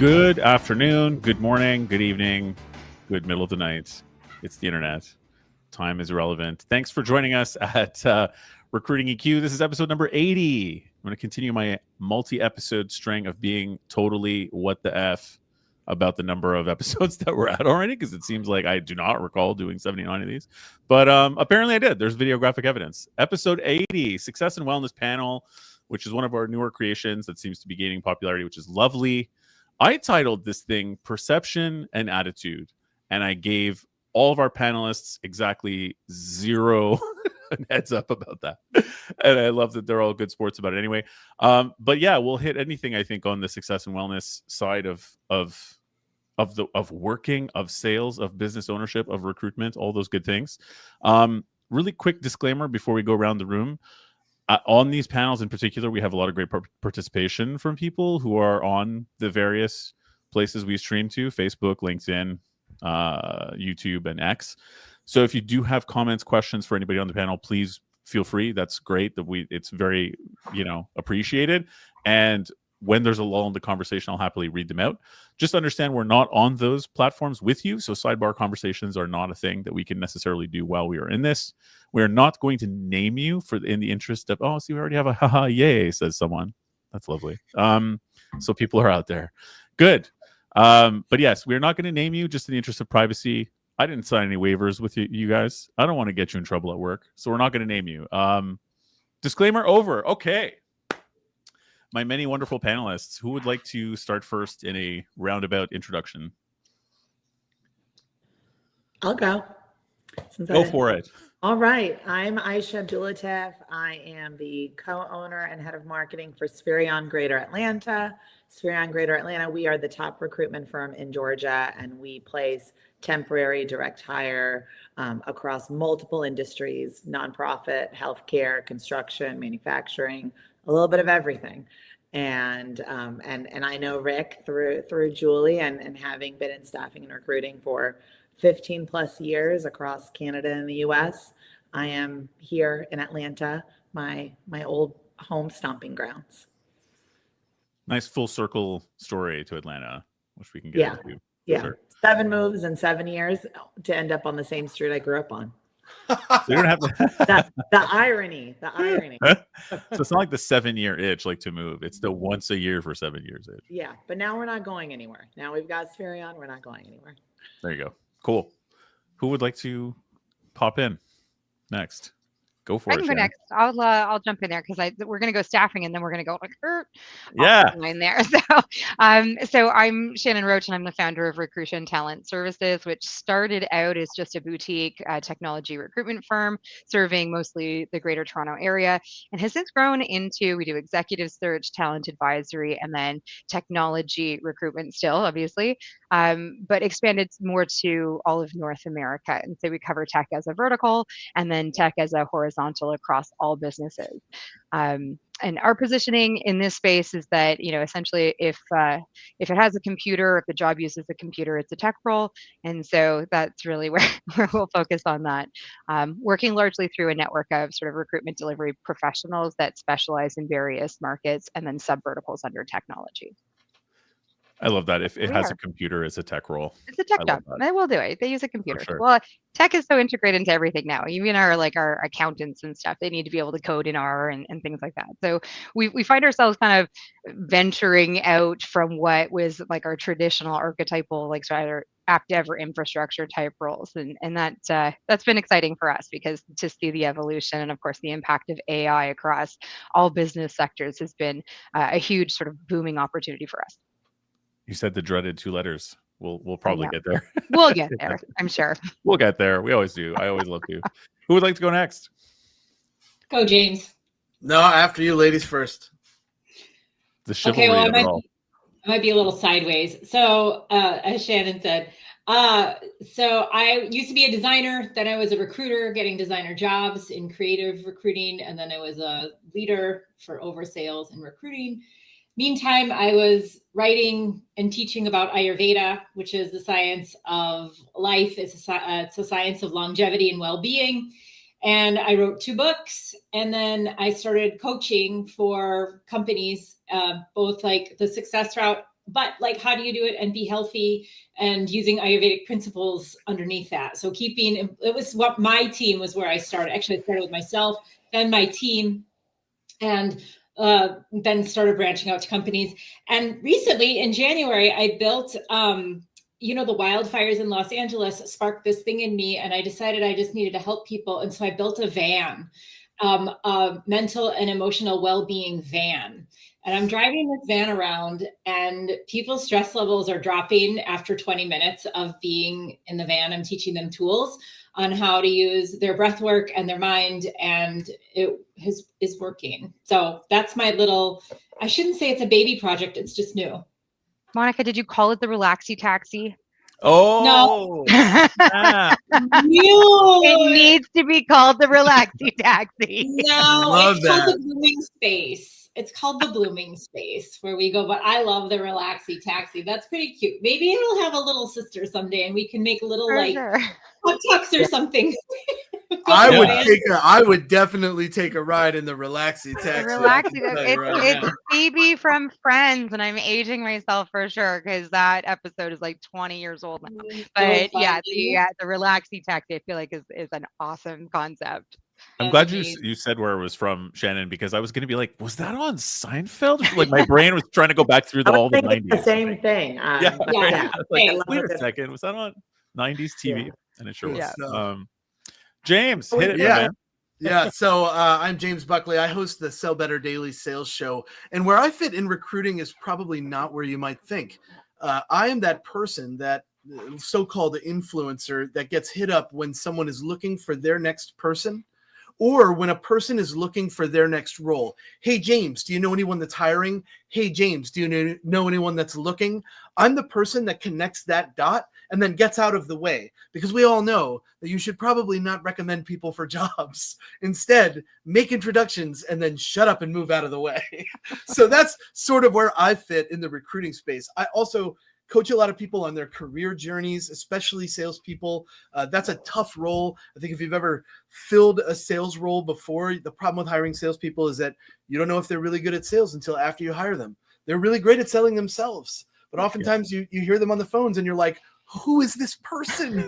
Good afternoon, good morning, good evening, good middle of the night. It's the internet. Time is irrelevant. Thanks for joining us at Recruiting EQ. This is episode number 80. I'm going to continue my multi-episode string of being totally what the F about the number of episodes that we're at already, because it seems like I do not recall doing 79 of these. But apparently I did. There's videographic evidence. Episode 80, Success and Wellness Panel, which is one of our newer creations that seems to be gaining popularity, which is lovely. I titled this thing Perception and Attitude, and I gave all of our panelists exactly zero heads up about that. And I love that they're all good sports about it anyway. But yeah, we'll hit anything, I think, on the success and wellness side of working, of sales, of business ownership, of recruitment, all those good things. Really quick disclaimer before we go around the room. On these panels in particular, we have a lot of great participation from people who are on the various places we stream to: Facebook, LinkedIn, YouTube, and X. So if you do have comments, questions for anybody on the panel, please feel free. That's great. It's very, appreciated. And when there's a lull in the conversation, I'll happily read them out. Just understand we're not on those platforms with you. So sidebar conversations are not a thing that we can necessarily do while we are in this. We're not going to name you in the interest of, we already have a haha, yay, says someone. That's lovely. So people are out there. Good. But yes, we're not going to name you just in the interest of privacy. I didn't sign any waivers with you guys. I don't want to get you in trouble at work. So we're not going to name you. Disclaimer over. Okay. My many wonderful panelists. Who would like to start first in a roundabout introduction? I'll go. Go for it. All right. I'm Aisha Dulatev. I am the co-owner and head of marketing for Spherion Greater Atlanta. Spherion Greater Atlanta, we are the top recruitment firm in Georgia, and we place temporary direct hire across multiple industries: nonprofit, healthcare, construction, manufacturing, a little bit of everything. And I know Rick through Julie and having been in staffing and recruiting for 15 plus years across Canada and the US. I am here in Atlanta, my old home stomping grounds. Nice full circle story to Atlanta, which we can get into. Yeah. Sure. 7 moves in 7 years to end up on the same street I grew up on. So you don't have to... the irony. So it's not like the 7-year itch, like to move. It's the once a year for 7 years itch. Yeah, but now we're not going anywhere. Now we've got Spherion. We're not going anywhere. There you go. Cool. Who would like to pop in next? Go for it. I can go next. I'll jump in there because we're going to go staffing and then we're going to go like line there. So I'm Shannon Roach and I'm the founder of Recruition Talent Services, which started out as just a boutique technology recruitment firm serving mostly the Greater Toronto area, and has since grown into, we do executive search, talent advisory, and then technology recruitment still, obviously, but expanded more to all of North America. And so we cover tech as a vertical and then tech as a horizontal across all businesses. And our positioning in this space is that, essentially if it has a computer, if the job uses a computer, it's a tech role. And so that's really where we'll focus on that. Working largely through a network of sort of recruitment delivery professionals that specialize in various markets and then sub-verticals under technology. I love that. If it has a computer, it's a tech role. It's a tech job. They will do it. They use a computer. Sure. Well, tech is so integrated into everything now. Even our accountants and stuff, they need to be able to code in R and things like that. So we find ourselves kind of venturing out from what was like our traditional archetypal, like either app dev or infrastructure type roles. And that's been exciting for us because to see the evolution and of course the impact of AI across all business sectors has been a huge sort of booming opportunity for us. You said the dreaded 2 letters. We'll probably get there. We'll get there, I'm sure. We'll get there. We always do. I always love to. Who would like to go next? Go, James. No, after you, ladies first. The chivalry okay, well, of it all. I might be a little sideways. So, as Shannon said, so I used to be a designer. Then I was a recruiter getting designer jobs in creative recruiting. And then I was a leader for over sales and recruiting. Meantime, I was writing and teaching about Ayurveda, which is the science of life. It's a science of longevity and well-being. And I wrote 2 books, and then I started coaching for companies, both like the success route but like, how do you do it and be healthy and using Ayurvedic principles underneath that? So it was what my team was where I started. Actually, I started with myself, then my team, and then started branching out to companies. And recently in January, I built, the wildfires in Los Angeles sparked this thing in me, and I decided I just needed to help people. And so I built a van, a mental and emotional well-being van. And I'm driving this van around, and people's stress levels are dropping after 20 minutes of being in the van. I'm teaching them tools on how to use their breath work and their mind, and it is working. So that's my little, I shouldn't say it's a baby project, it's just new. Monica, did you call it the Relaxy Taxi? Oh, It needs to be called the Relaxy Taxi. No, it's called the Blooming Space. It's called the Blooming Space where we go, but I love the Relaxy Taxi. That's pretty cute. Maybe it'll have a little sister someday, and we can make a little hot tucks or something. I would definitely take a ride in the Relaxy Taxi. It's Phoebe from Friends, and I'm aging myself for sure because that episode is like 20 years old now. But the Relaxy Taxi, I feel like is an awesome concept. I'm glad you said where it was from, Shannon, because I was going to be like, was that on Seinfeld? Like my brain was trying to go back through all the 90s. The same thing. Wait a second, was that on 90s TV? Yeah. And it sure was. Yeah. James, hit it, man. Yeah, so I'm James Buckley. I host the Sell Better Daily Sales Show. And where I fit in recruiting is probably not where you might think. I am that person, that so-called influencer that gets hit up when someone is looking for their next person, or when a person is looking for their next role. Hey, James, do you know anyone that's hiring? Hey, James, do you know anyone that's looking? I'm the person that connects that dot and then gets out of the way, because we all know that you should probably not recommend people for jobs. Instead, make introductions and then shut up and move out of the way. So that's sort of where I fit in the recruiting space. I also coach a lot of people on their career journeys, especially salespeople. That's a tough role. I think if you've ever filled a sales role before, the problem with hiring salespeople is that you don't know if they're really good at sales until after you hire them. They're really great at selling themselves, but oftentimes you hear them on the phones and you're like, who is this person?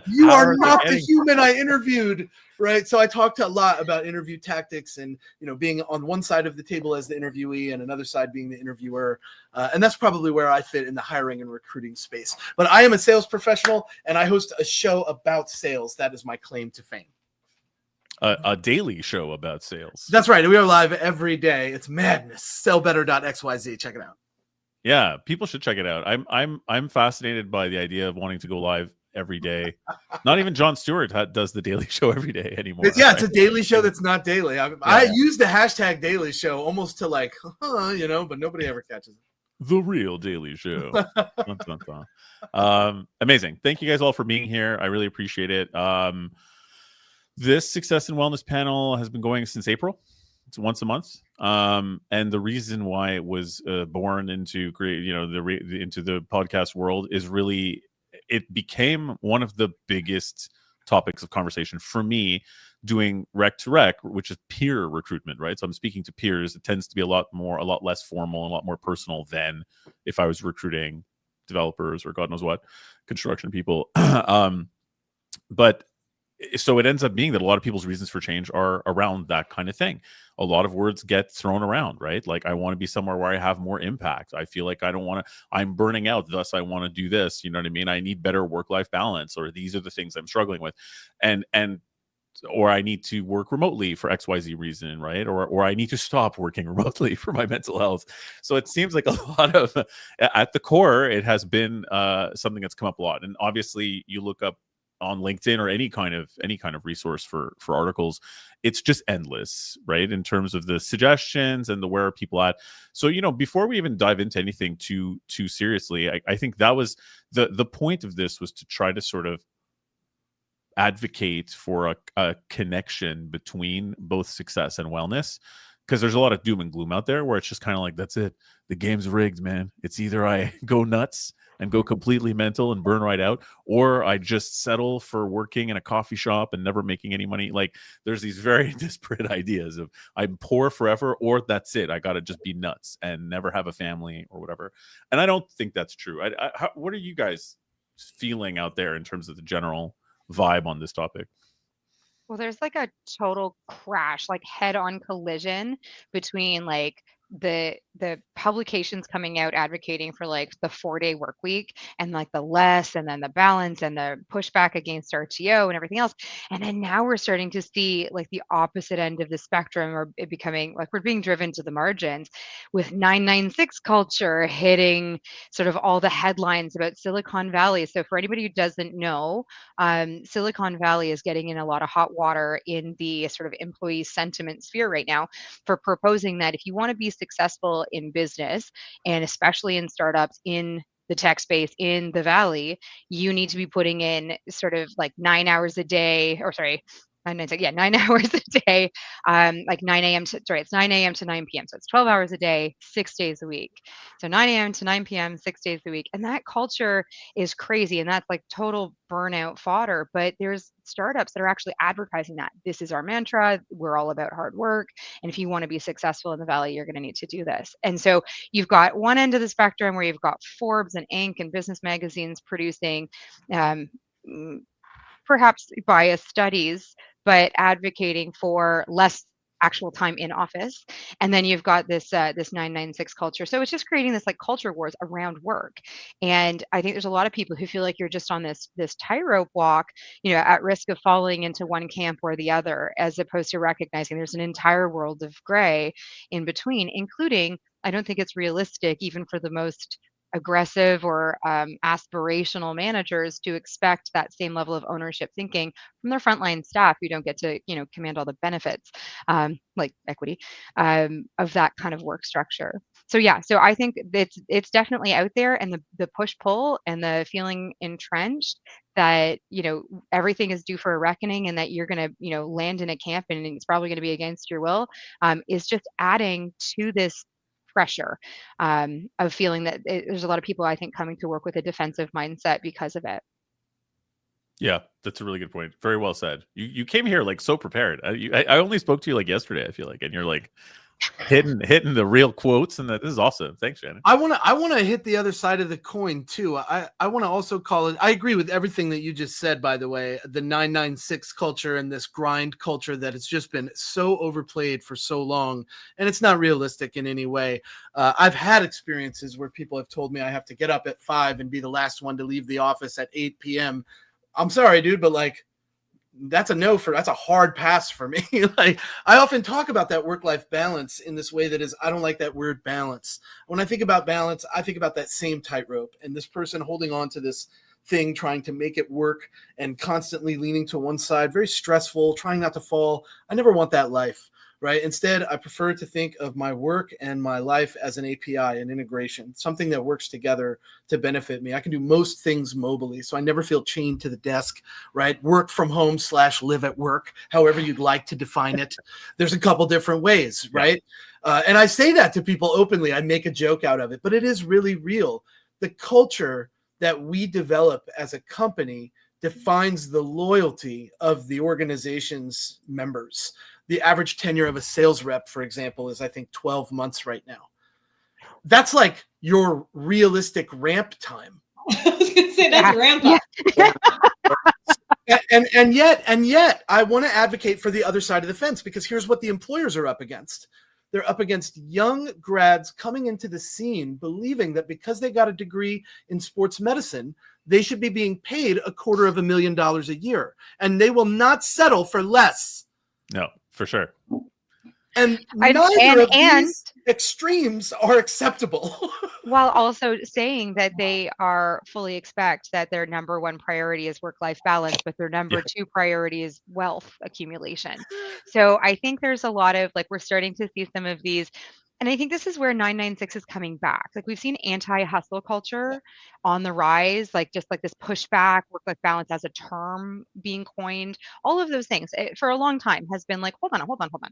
You are not the human I interviewed, right? So I talked a lot about interview tactics and, being on one side of the table as the interviewee and another side being the interviewer. And that's probably where I fit in the hiring and recruiting space. But I am a sales professional, and I host a show about sales. That is my claim to fame. A daily show about sales. That's right. We are live every day. It's madness. Sellbetter.xyz. Check it out. Yeah, people should check it out. I'm fascinated by the idea of wanting to go live every day. Not even Jon Stewart does the Daily Show every day anymore. It's a daily show that's not daily. I use the hashtag Daily Show almost to but nobody ever catches it. The Real Daily Show. Amazing. Thank you guys all for being here. I really appreciate it. This Success and Wellness panel has been going since April. It's once a month, and the reason why it was born into into the podcast world is really it became one of the biggest topics of conversation for me doing rec to rec, which is peer recruitment, right? So I'm speaking to peers. It tends to be a lot less formal and a lot more personal than if I was recruiting developers or God knows what construction people. But so it ends up being that a lot of people's reasons for change are around that kind of thing. A lot of words get thrown around, right? Like, I want to be somewhere where I have more impact. I feel like I'm burning out, thus I want to do this. You know what I mean? I need better work-life balance, or these are the things I'm struggling with. Or I need to work remotely for XYZ reason, right? Or I need to stop working remotely for my mental health. So it seems like a lot of, at the core, it has been something that's come up a lot. And obviously you look up on LinkedIn or any kind of resource for articles, it's just endless, right? In terms of the suggestions and the where are people at. So, before we even dive into anything too seriously, I think that was the point of this, was to try to sort of advocate for a connection between both success and wellness, because there's a lot of doom and gloom out there where it's just kind of like, that's it. The game's rigged, man. It's either I go nuts and go completely mental and burn right out, or I just settle for working in a coffee shop and never making any money. Like, there's these very disparate ideas of I'm poor forever, or that's it. I got to just be nuts and never have a family or whatever. And I don't think that's true. What are you guys feeling out there in terms of the general vibe on this topic? Well, there's like a total crash, like head-on collision between like the publications coming out advocating for like the 4-day work week and like the less and then the balance and the pushback against RTO and everything else. And then now we're starting to see like the opposite end of the spectrum, or it becoming like we're being driven to the margins with 996 culture hitting sort of all the headlines about Silicon Valley. So for anybody who doesn't know, Silicon Valley is getting in a lot of hot water in the sort of employee sentiment sphere right now for proposing that if you want to be successful in business, and especially in startups in the tech space in the Valley, you need to be putting in sort of like 9 hours a day, or sorry, 9 hours a day, like 9 a.m. to, sorry, it's 9 a.m. to 9 p.m. So it's 12 hours a day, 6 days a week. So 9 a.m. to 9 p.m., 6 days a week. And that culture is crazy. And that's like total burnout fodder. But there's startups that are actually advertising that this is our mantra. We're all about hard work. And if you want to be successful in the Valley, you're going to need to do this. And so you've got one end of the spectrum where you've got Forbes and Inc. and business magazines producing perhaps biased studies, but advocating for less actual time in office. And then you've got this 996 culture. So it's just creating this like culture wars around work. And I think there's a lot of people who feel like you're just on this tightrope walk, at risk of falling into one camp or the other, as opposed to recognizing there's an entire world of gray in between, including, I don't think it's realistic even for the most aggressive or aspirational managers to expect that same level of ownership thinking from their frontline staff who don't get to command all the benefits, like equity, of that kind of work structure. So I think it's definitely out there, and the push pull and the feeling entrenched that everything is due for a reckoning, and that you're going to land in a camp and it's probably going to be against your will, is just adding to this pressure, of feeling that there's a lot of people, I think, coming to work with a defensive mindset because of it. Yeah, that's a really good point. Very well said. You came here like so prepared. I only spoke to you like yesterday, I feel like, and you're like hitting the real quotes, and this is awesome. Thanks, Shannon. I want to hit the other side of the coin too. I want to also call it. I agree with everything that you just said. By the way, the 996 culture and this grind culture that has just been so overplayed for so long, and it's not realistic in any way. I've had experiences where people have told me I have to get up at 5 and be the last one to leave the office at 8 p.m. I'm sorry, dude, but like, that's a hard pass for me. Like, I often talk about that work-life balance in this way that is, I don't like that word balance. When I think about balance, I think about that same tightrope and this person holding on to this thing, trying to make it work and constantly leaning to one side, very stressful, trying not to fall. I never want that life, right? Instead, I prefer to think of my work and my life as an API, an integration, something that works together to benefit me. I can do most things mobily, so I never feel chained to the desk, right? Work from home / live at work, however you'd like to define it. There's a couple different ways, right? And I say that to people openly. I make a joke out of it, but it is really real. The culture that we develop as a company defines the loyalty of the organization's members. The average tenure of a sales rep, for example, is I think 12 months right now. That's like your realistic ramp time. I was going to say that's ramp up. And yet I want to advocate for the other side of the fence, because here's what the employers are up against. They're up against young grads coming into the scene believing that because they got a degree in sports medicine, they should be being paid $250,000 a year, and they will not settle for less. No, for sure. And neither of these extremes are acceptable. While also saying that they are fully expect that their number one priority is work-life balance, but their number two priority is wealth accumulation. So I think there's a lot of, like, we're starting to see some of these And I think this is where 996 is coming back. Like we've seen anti-hustle culture on the rise, like just like this pushback, work-life balance as a term being coined, all of those things for a long time has been like, hold on.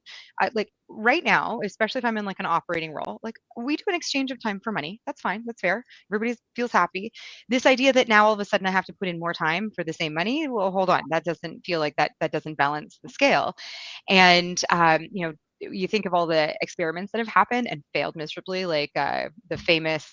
Like right now, especially if I'm in like an operating role, like we do an exchange of time for money. That's fine. That's fair. Everybody feels happy. This idea that now all of a sudden I have to put in more time for the same money, well, hold on. That doesn't feel like that doesn't balance the scale. And, you think of all the experiments that have happened and failed miserably, like the famous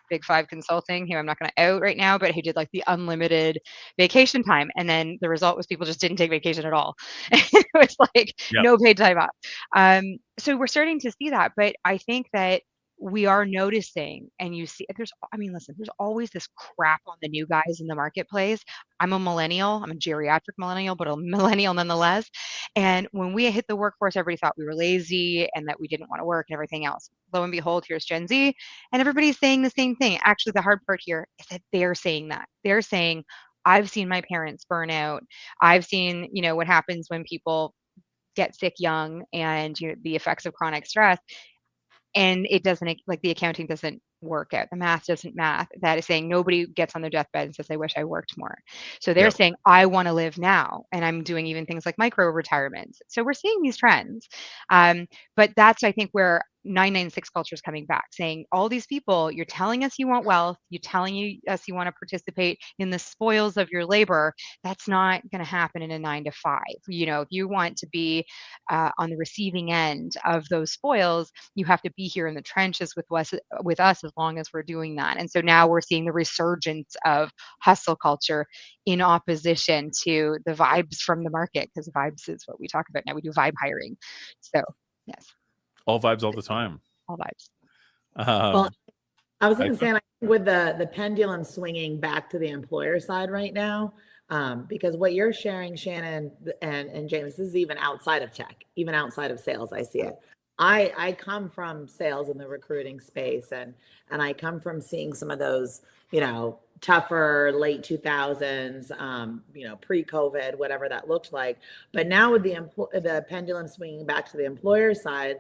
Big Five Consulting, who I'm not going to out right now, but who did like the unlimited vacation time. And then the result was people just didn't take vacation at all. It was like no paid time off. So we're starting to see that. But I think that we are noticing, and you see, listen, there's always this crap on the new guys in the marketplace. I'm a millennial. I'm a geriatric millennial, but a millennial nonetheless. And when we hit the workforce, everybody thought we were lazy and that we didn't want to work and everything else. Lo and behold, here's Gen Z, and everybody's saying the same thing. Actually, the hard part here is that they're saying that. They're saying, I've seen my parents burn out. I've seen, what happens when people get sick young and the effects of chronic stress. And it doesn't, like the accounting doesn't work out. The math doesn't math. That is saying nobody gets on their deathbed and says, I wish I worked more. So they're saying, I want to live now. And I'm doing even things like micro retirements. So we're seeing these trends. But that's, I think, where 996 culture is coming back, saying all these people, you're telling us you want wealth, you're telling us you want to participate in the spoils of your labor. That's not going to happen in a 9 to 5. If you want to be on the receiving end of those spoils, you have to be here in the trenches with us as long as we're doing that. And so now we're seeing the resurgence of hustle culture in opposition to the vibes from the market, because vibes is what we talk about now. We do vibe hiring. So yes. All vibes all the time. All vibes. Well, I was going to say, with the pendulum swinging back to the employer side right now, because what you're sharing, Shannon and James, this is even outside of tech, even outside of sales. I see it. I come from sales in the recruiting space, and I come from seeing some of those, tougher late 2000s, pre-COVID, whatever that looked like. But now with the pendulum swinging back to the employer side,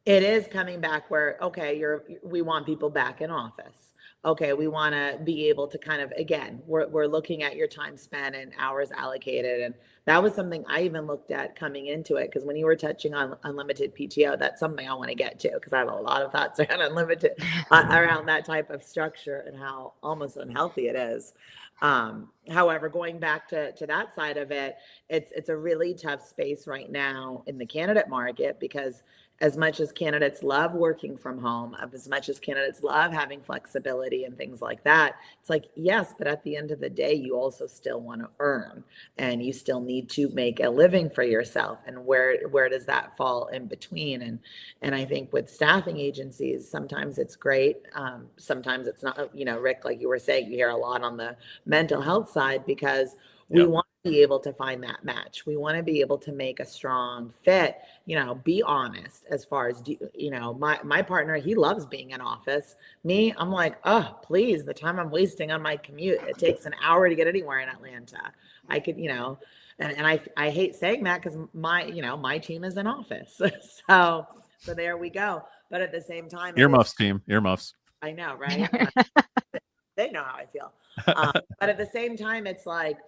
it is coming back where, okay, we want people back in office. Okay, we want to be able to kind of, again, we're looking at your time spent and hours allocated. And that was something I even looked at coming into it, because when you were touching on unlimited PTO, that's something I want to get to, because I have a lot of thoughts around unlimited, around that type of structure and how almost unhealthy it is. However, going back to that side of it, it's a really tough space right now in the candidate market, because as much as candidates love working from home, as much as candidates love having flexibility and things like that, it's like, yes, but at the end of the day, you also still want to earn, and you still need to make a living for yourself. And where does that fall in between? And I think with staffing agencies, sometimes it's great. Sometimes it's not, Rick, like you were saying, you hear a lot on the mental health side, because we want to be able to find that match. We want to be able to make a strong fit, be honest as far as, my partner, he loves being in office. Me, I'm like, oh, please, the time I'm wasting on my commute, it takes an hour to get anywhere in Atlanta. I could, and I hate saying that, because my team is in office. So there we go. But at the same time, earmuffs team, earmuffs. I know, right? They know how I feel. But at the same time, it's like,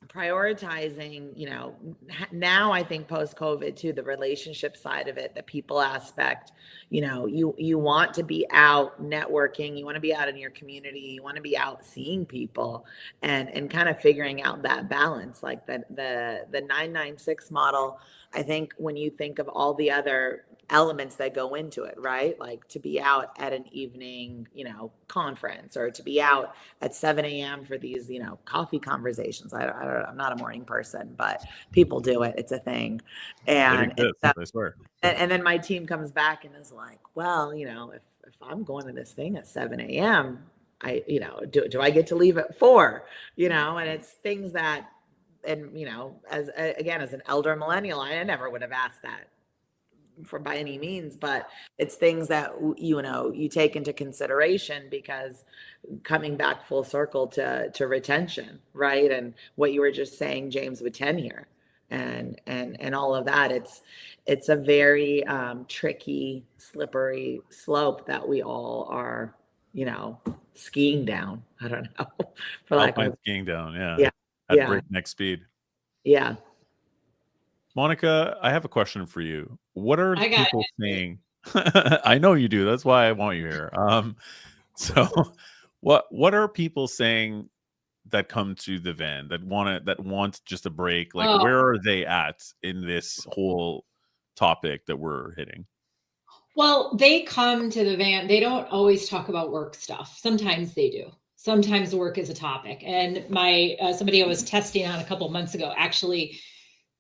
prioritizing, now I think post-COVID too, the relationship side of it, the people aspect, you want to be out networking, you want to be out in your community, you want to be out seeing people, and kind of figuring out that balance, like the 996 model. I think when you think of all the other elements that go into it, right? Like to be out at an evening, conference, or to be out at 7 a.m. for these, coffee conversations. I'm not a morning person, but people do it. It's a thing. And I swear. And then my team comes back and is like, well, if I'm going to this thing at 7 a.m., do I get to leave at 4? And it's things that, and as an elder millennial, I never would have asked that by any means, but it's things that you take into consideration, because coming back full circle to retention, right? And what you were just saying, James, with tenure, and all of that. It's a very tricky, slippery slope that we all are, skiing down. I don't know, for lack Alpine of skiing down, yeah, at yeah, breakneck speed. yeah. Monica, I have a question for you. What are I got people saying? I know you do. That's why I want you here. So what are people saying that come to the van that want just a break? Like, Oh, where are they at in this whole topic that we're hitting? well, they come to the van. They don't always talk about work stuff. Sometimes they do. Sometimes work is a topic. And my somebody I was testing on a couple of months ago actually,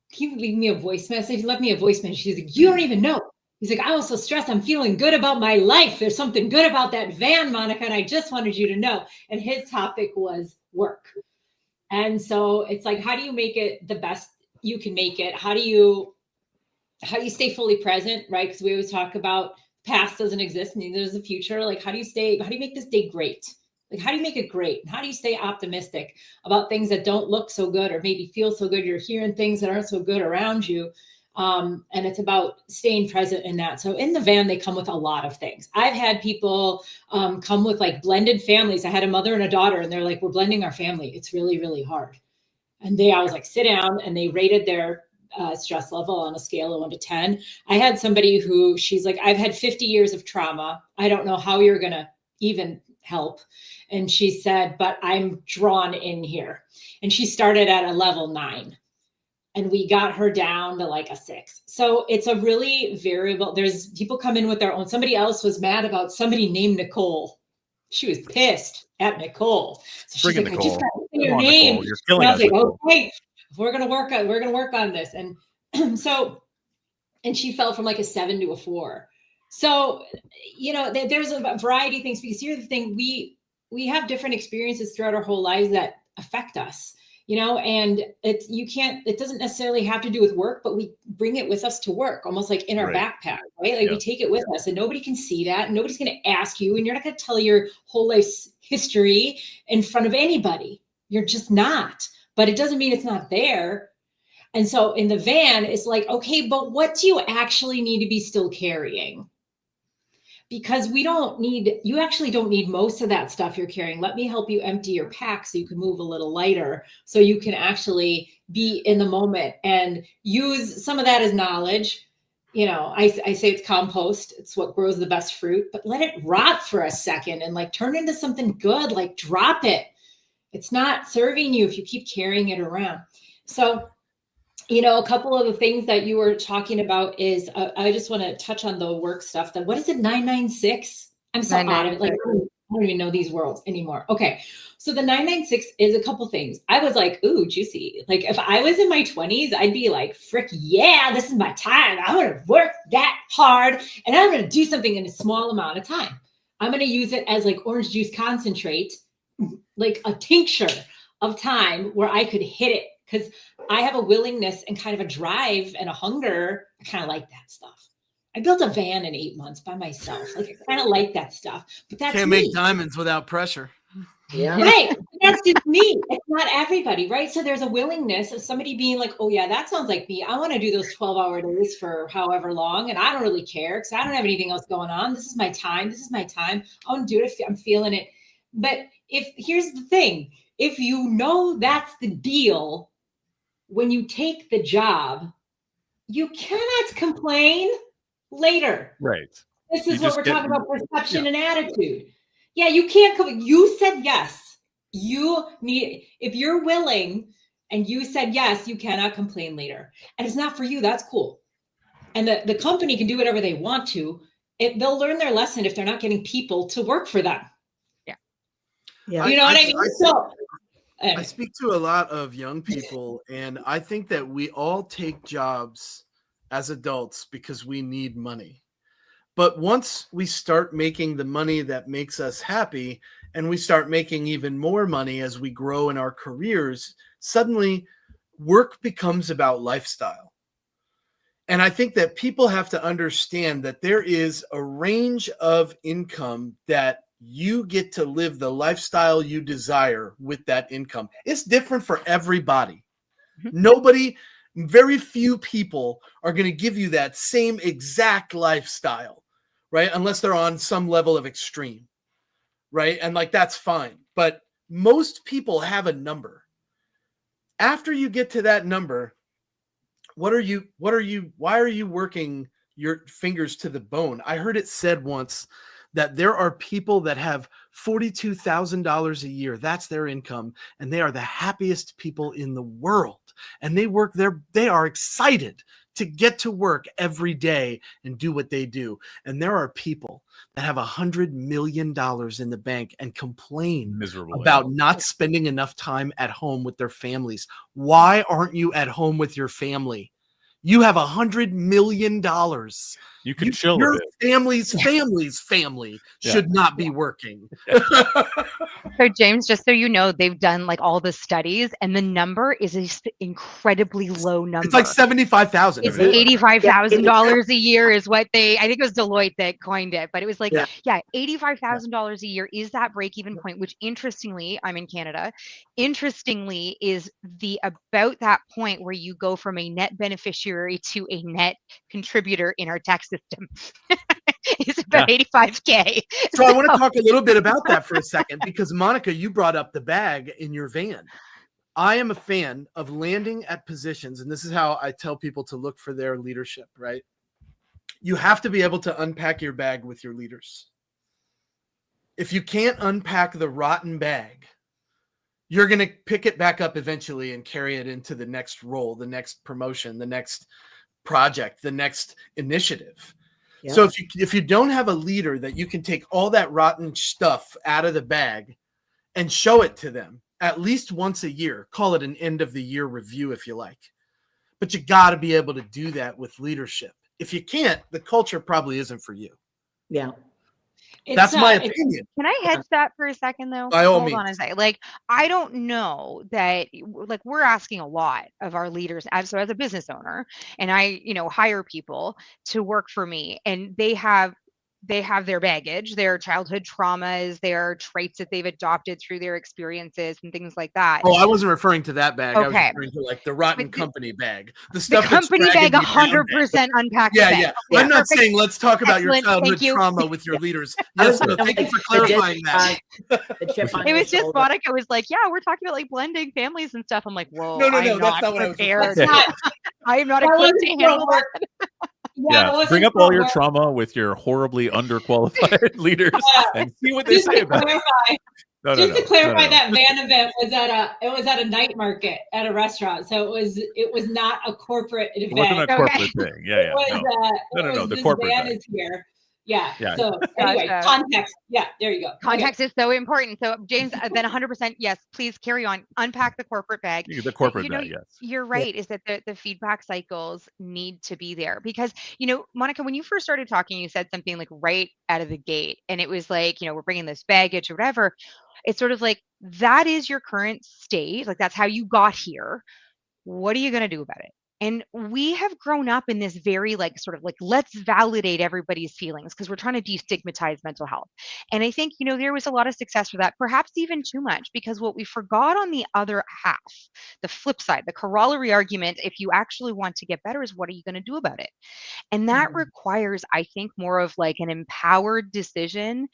he would leave me a voice message. He left me a voice message. He's like, "You don't even know." He's like, "I was so stressed. I'm feeling good about my life. There's something good about that van, Monica, and I just wanted you to know." And his topic was work. And so it's like, how do you make it the best you can make it? How do you stay fully present, right? Because we always talk about past doesn't exist, neither does the future. Like, how do you make this day great? Like, how do you make it great? How do you stay optimistic about things that don't look so good or maybe feel so good? You're hearing things that aren't so good around you. And it's about staying present in that. So in the van, they come with a lot of things. I've had people come with like blended families. I had a mother and a daughter, and they're like, "We're blending our family. It's really, really hard." And I was like, sit down, and they rated their stress level on a scale of 1 to 10. I had somebody who she's like, "I've had 50 years of trauma. I don't know how you're going to even help." And she said, "But I'm drawn in here." And she started at a level 9. And we got her down to like a 6. So it's a really variable. There's people come in with their own. Somebody else was mad about somebody named Nicole. She was pissed at Nicole. So she's like, "I just got to say your name." Nicole. You're killing And I us, was like, Nicole. "Okay, we're gonna work on this." And and she fell from like a 7 to a 4. So, there's a variety of things, because here's the thing, we have different experiences throughout our whole lives that affect us, and it doesn't necessarily have to do with work, but we bring it with us to work, almost like in our Right. backpack, right? Like we take it with us, and nobody can see that. And nobody's going to ask you, and you're not going to tell your whole life's history in front of anybody. You're just not, but it doesn't mean it's not there. And so in the van, it's like, okay, but what do you actually need to be still carrying? Because you actually don't need most of that stuff you're carrying. Let me help you empty your pack so you can move a little lighter, so you can actually be in the moment and use some of that as knowledge. I say it's compost. It's what grows the best fruit, but let it rot for a second and like turn into something good, like drop it. It's not serving you if you keep carrying it around. So, a couple of the things that you were talking about is, I just want to touch on the work stuff. What is it, 996? I'm so out of it. Like, I don't even know these words anymore. Okay. So the 996 is a couple things. I was like, ooh, juicy. Like if I was in my 20s, I'd be like, frick, yeah, this is my time. I'm going to work that hard and I'm going to do something in a small amount of time. I'm going to use it as like orange juice concentrate, like a tincture of time where I could hit it. Because I have a willingness and kind of a drive and a hunger. I kind of like that stuff. I built a van in 8 months by myself. Like I kind of like that stuff. But that's Can't me. make diamonds without pressure. Yeah. Right. That's just me. It's not everybody, right? So there's a willingness of somebody being like, "Oh yeah, that sounds like me. I want to do those 12-hour days for however long. And I don't really care because I don't have anything else going on. This is my time. This is my time. I want to do it if I'm feeling it." But here's the thing, if you know that's the deal, when you take the job, you cannot complain later. Right. This is what we're talking about, perception and attitude. Yeah, you can't come. You said yes. If you're willing and you said yes, you cannot complain later. And it's not for you. That's cool. And the company can do whatever they want to. They'll learn their lesson if they're not getting people to work for them. Yeah. You know what I mean? I speak to a lot of young people, and I think that we all take jobs as adults because we need money. But once we start making the money that makes us happy, and we start making even more money as we grow in our careers, suddenly work becomes about lifestyle. And I think that people have to understand that there is a range of income that you get to live the lifestyle you desire with that income. It's different for everybody. Nobody, Very few people are going to give you that same exact lifestyle, right? Unless they're on some level of extreme, right? And like, that's fine. But most people have a number. After you get to that number, why are you working your fingers to the bone? I heard it said once that there are people that have $42,000 a year. That's their income. And they are the happiest people in the world. And they work there. They are excited to get to work every day and do what they do. And there are people that have $100 million in the bank and complain about not spending enough time at home with their families. Why aren't you at home with your family? You have $100 million. You can chill your a bit. family should not be working. So James, just so you know, they've done like all the studies, and the number is an incredibly low number. It's like 75,000. It's $85,000 a year is what I think it was Deloitte that coined it, but it was like, $85,000 a year is that break-even point, which interestingly, I'm in Canada, interestingly is about that point where you go from a net beneficiary to a net contributor in our tax system. It's about 85K. So I want to talk a little bit about that for a second, because Monica, you brought up the bag in your van. I am a fan of landing at positions, and this is how I tell people to look for their leadership, right? You have to be able to unpack your bag with your leaders. If you can't unpack the rotten bag, you're going to pick it back up eventually and carry it into the next role, the next promotion, the next project, the next initiative. Yep. So if you don't have a leader that you can take all that rotten stuff out of the bag and show it to them at least once a year, call it an end of the year review if you like, but you got to be able to do that with leadership. If you can't, the culture probably isn't for you. Yeah. That's my opinion. Can I hedge that for a second, though? By all means. Hold on a second. Like, I don't know that, like, we're asking a lot of our leaders as a business owner, and I, hire people to work for me, and they have their baggage, their childhood traumas, their traits that they've adopted through their experiences and things like that. Oh, I wasn't referring to that bag. Okay. I was referring to like the rotten company bag. The company bag, 100% unpacked. Yeah. I'm not saying let's talk about your childhood trauma with your leaders. Yes, no, thank you for clarifying that. It was just Monica was like, yeah, we're talking about like blending families and stuff. I'm like, whoa, no, I'm that's not what prepared. I am not equipped to handle that. Yeah, bring up all your trauma with your horribly underqualified leaders and see what they say about it. Just to clarify, that van event was at a night market at a restaurant, so it was not a corporate event. It wasn't a corporate thing. Yeah. No. The corporate van is here. Yeah. So anyway, context. Yeah, there you go. Context is so important. So James, then 100%, yes, please carry on. Unpack the corporate bag. The corporate bag, yes. You're right, is that the feedback cycles need to be there. Because, Monica, when you first started talking, you said something like right out of the gate. And it was like, we're bringing this baggage or whatever. It's sort of like, that is your current state. Like, that's how you got here. What are you going to do about it? And we have grown up in this very let's validate everybody's feelings because we're trying to destigmatize mental health. And I think, there was a lot of success for that, perhaps even too much, because what we forgot on the other half, the flip side, the corollary argument, if you actually want to get better, is what are you going to do about it? And that requires, I think, more of like an empowered decision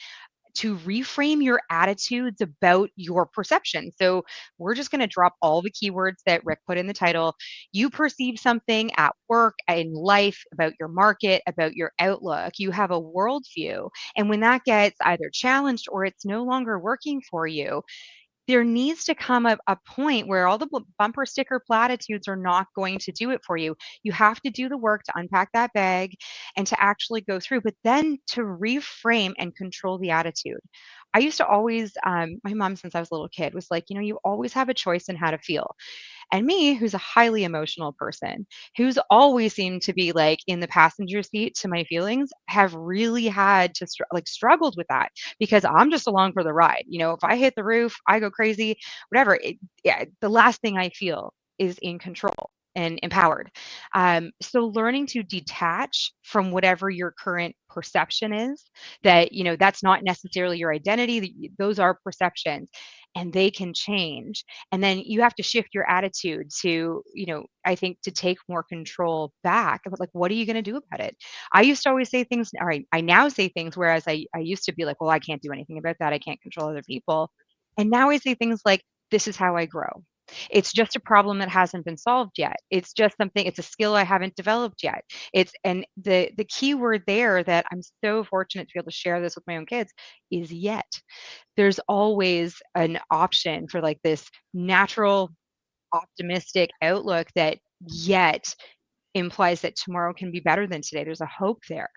to reframe your attitudes about your perception. So we're just going to drop all the keywords that Rick put in the title. You perceive something at work, in life, about your market, about your outlook. You have a worldview. And when that gets either challenged or it's no longer working for you, there needs to come a point where all the bumper sticker platitudes are not going to do it for you. You have to do the work to unpack that bag and to actually go through, but then to reframe and control the attitude. I used to always, my mom, since I was a little kid, was like, you always have a choice in how to feel. And me, who's a highly emotional person, who's always seemed to be like in the passenger seat to my feelings, have really had to struggled with that because I'm just along for the ride. If I hit the roof, I go crazy, whatever. The last thing I feel is in control and empowered. So learning to detach from whatever your current perception is, that, that's not necessarily your identity, those are perceptions, and they can change. And then you have to shift your attitude to, I think, to take more control back. Like, what are you going to do about it? I used to always say things, all right, I now say things, whereas I used to be like, well, I can't do anything about that. I can't control other people. And now I say things like, this is how I grow. It's just a problem that hasn't been solved yet. It's just something, it's a skill I haven't developed yet. And the key word there that I'm so fortunate to be able to share this with my own kids is yet. There's always an option for like this natural, optimistic outlook that yet implies that tomorrow can be better than today. There's a hope there.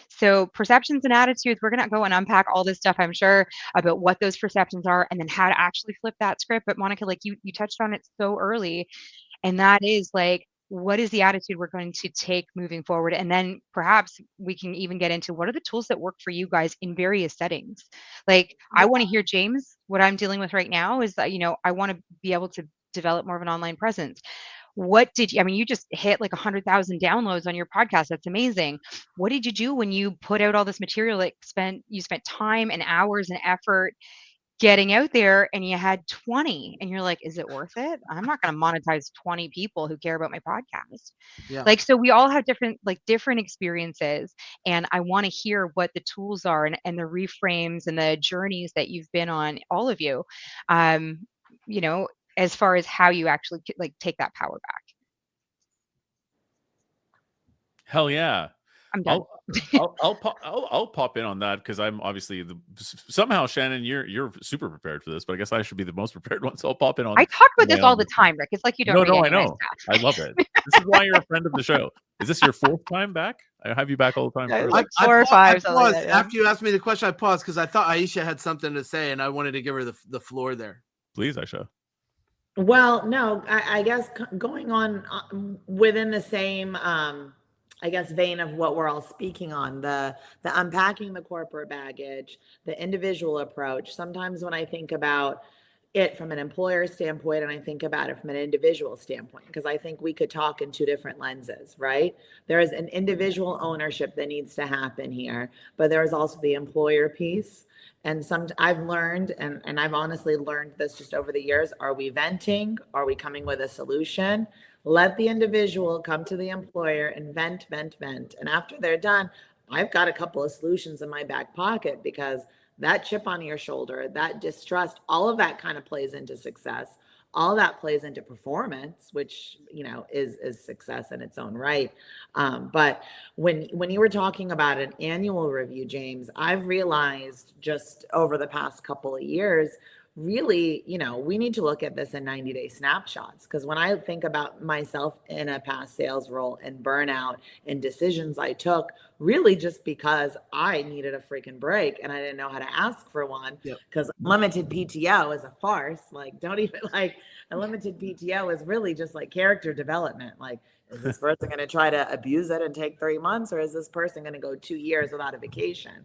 So perceptions and attitudes, we're going to go and unpack all this stuff, I'm sure, about what those perceptions are and then how to actually flip that script. But Monica, like you touched on it so early, and that is like, what is the attitude we're going to take moving forward? And then perhaps we can even get into what are the tools that work for you guys in various settings. Like, I want to hear, James, what I'm dealing with right now is that, I want to be able to develop more of an online presence. What did you, I mean, you just hit like 100,000 downloads on your podcast. That's amazing. What did you do when you put out all this material that you spent time and hours and effort getting out there, and you had 20 and you're like, is it worth it? I'm not going to monetize 20 people who care about my podcast. Yeah. Like, so we all have different experiences, and I want to hear what the tools are and the reframes and the journeys that you've been on, all of you, as far as how you actually like take that power back. Hell yeah. I'm done. I'll pop in on that because I'm obviously somehow, Shannon, you're super prepared for this, but I guess I should be the most prepared one. So I'll pop in on. I talk about this all the time, Rick. It's like you don't. No, I know. I love it. This is why you're a friend of the show. Is this your fourth time back? I have you back all the time. Like 4 or 5. I paused like that, yeah. After you asked me the question, I paused because I thought Aisha had something to say, and I wanted to give her the floor there. Please, Aisha. Well, no, I guess going on within the same, I guess, vein of what we're all speaking on, the unpacking the corporate baggage, the individual approach. Sometimes when I think about it from an employer standpoint and I think about it from an individual standpoint, because I think we could talk in 2 different lenses, right? There is an individual ownership that needs to happen here, but there is also the employer piece. And I've learned, and I've honestly learned this just over the years, are we venting? Are we coming with a solution? Let the individual come to the employer and vent. And after they're done, I've got a couple of solutions in my back pocket, because that chip on your shoulder, that distrust, all of that kind of plays into success. All that plays into performance, which, is success in its own right. But when you were talking about an annual review, James, I've realized just over the past couple of years, really, we need to look at this in 90-day snapshots. Because when I think about myself in a past sales role and burnout and decisions I took, really just because I needed a freaking break and I didn't know how to ask for one, because limited PTO is a farce. Like, don't even a limited PTO is really just like character development. Like, is this person going to try to abuse it and take 3 months, or is this person going to go 2 years without a vacation?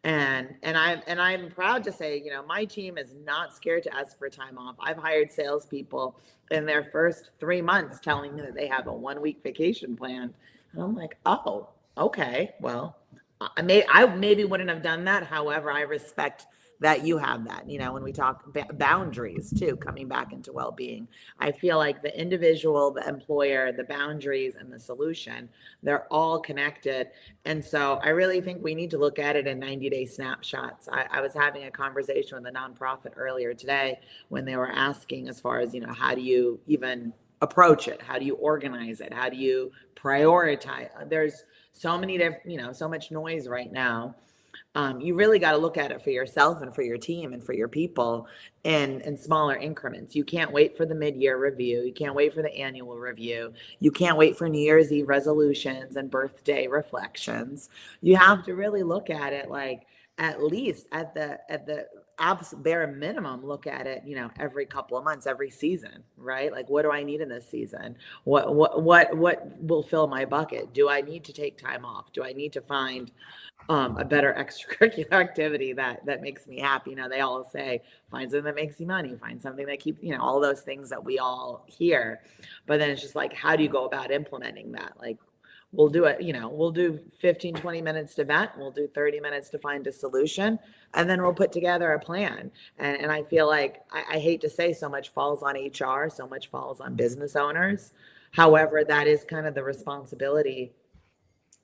And I'm proud to say, my team is not scared to ask for time off. I've hired salespeople in their first 3 months telling me that they have a 1-week vacation planned. And I'm like, oh, okay. Well, I maybe wouldn't have done that. However, I respect that you have that, when we talk boundaries too, coming back into well-being. I feel like the individual, the employer, the boundaries, and the solution, they're all connected. And so I really think we need to look at it in 90-day snapshots. I was having a conversation with a nonprofit earlier today when they were asking, as far as, how do you even approach it? How do you organize it? How do you prioritize? There's so many different, so much noise right now. You really got to look at it for yourself and for your team and for your people in smaller increments. You can't wait for the mid-year review. You can't wait for the annual review. You can't wait for New Year's Eve resolutions and birthday reflections. You have to really look at it like, at least at the absolute bare minimum, look at it, every couple of months, every season, right? Like, what do I need in this season? What will fill my bucket? Do I need to take time off? Do I need to find a better extracurricular activity that makes me happy? They all say, find something that makes you money, find something that keeps, all those things that we all hear. But then it's just like, how do you go about implementing that? Like, we'll do it, we'll do 15, 20 minutes to vet, we'll do 30 minutes to find a solution, and then we'll put together a plan. And I feel like, I hate to say, so much falls on HR, so much falls on business owners. However, that is kind of the responsibility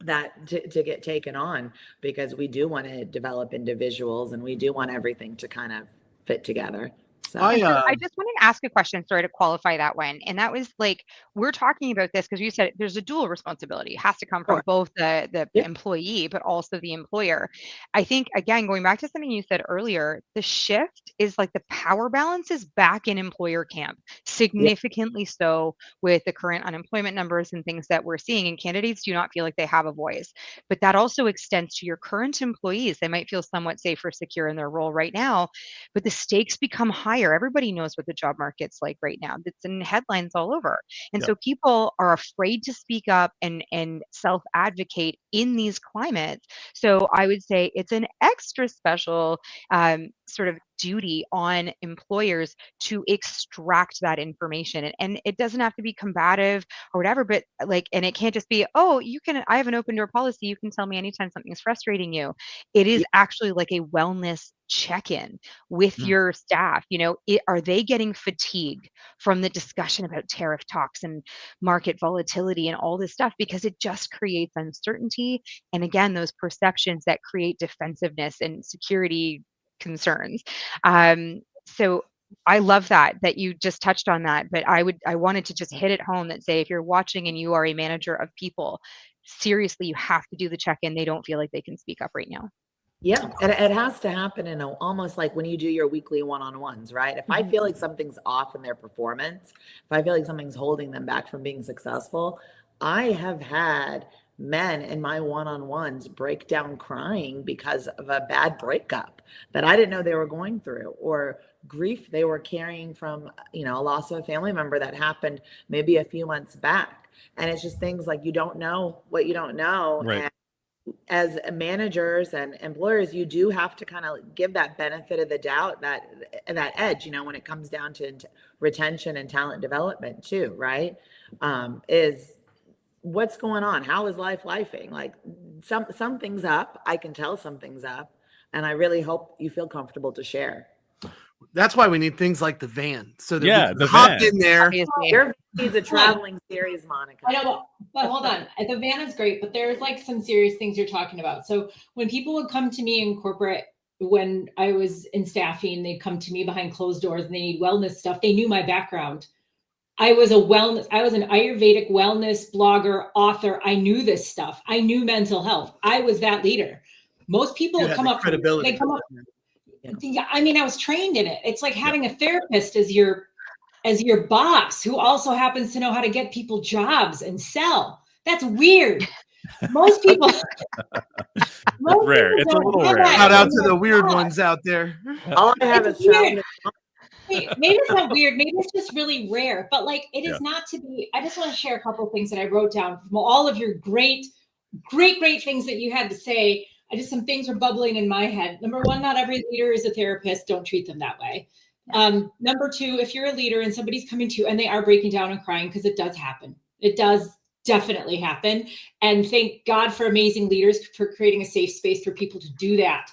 that to get taken on, because we do want to develop individuals and we do want everything to kind of fit together. So I just wanted to ask a question, sorry, to qualify that one. And that was like, we're talking about this because you said there's a dual responsibility. It has to come from Sure. both the Yep. employee, but also the employer. I think, again, going back to something you said earlier, the shift is like the power balance is back in employer camp, significantly so with the current unemployment numbers and things that we're seeing. And candidates do not feel like they have a voice. But that also extends to your current employees. They might feel somewhat safe or secure in their role right now, but the stakes become higher. Everybody knows what the job market's like right now. It's in headlines all over. And so people are afraid to speak up and self-advocate in these climates. So I would say it's an extra special sort of duty on employers to extract that information. And it doesn't have to be combative or whatever, but like, and it can't just be, oh, I have an open door policy. You can tell me anytime something's frustrating you. It is actually like a wellness check-in with your staff. Are they getting fatigued from the discussion about tariff talks and market volatility and all this stuff? Because it just creates uncertainty. And again, those perceptions that create defensiveness and security concerns. So I love that you just touched on that, but I wanted to just hit it home that say, if you're watching and you are a manager of people, seriously, you have to do the check-in. They don't feel like they can speak up right now. Yeah, and it has to happen in almost like when you do your weekly one-on-ones, right? If I feel like something's off in their performance, if I feel like something's holding them back from being successful, I have had men in my one-on-ones break down crying because of a bad breakup that I didn't know they were going through, or grief they were carrying from, a loss of a family member that happened maybe a few months back. And it's just things like, you don't know what you don't know. Right. And as managers and employers, you do have to kind of give that benefit of the doubt, that edge, when it comes down to retention and talent development too, right? Is what's going on? How is life lifing? Like something's up. I can tell something's up, and I really hope you feel comfortable to share. That's why we need things like the van, so that we the can hop van in there. Obviously. Your needs a traveling series, Monica. I know, but hold on. The van is great, but there's like some serious things you're talking about. So when people would come to me in corporate, when I was in staffing, they'd come to me behind closed doors and they need wellness stuff. They knew my background. I was an Ayurvedic wellness blogger, author. I knew this stuff. I knew mental health. I was that leader. Most people would come up. Credibility. They come up. Yeah, I mean, I was trained in it. It's like having a therapist as your boss who also happens to know how to get people jobs and sell. That's weird. Most people. Rare. It's a little rare. Shout out to the weird ones out there. All I have is traveling. Maybe it's not weird. Maybe it's just really rare. But like, it is not to be. I just want to share a couple of things that I wrote down from all of your great things that you had to say. Some things were bubbling in my head. Number one, not every leader is a therapist. Don't treat them that way. Number two, if you're a leader and somebody's coming to you and they are breaking down and crying, because it does happen. It does definitely happen. And thank God for amazing leaders for creating a safe space for people to do that.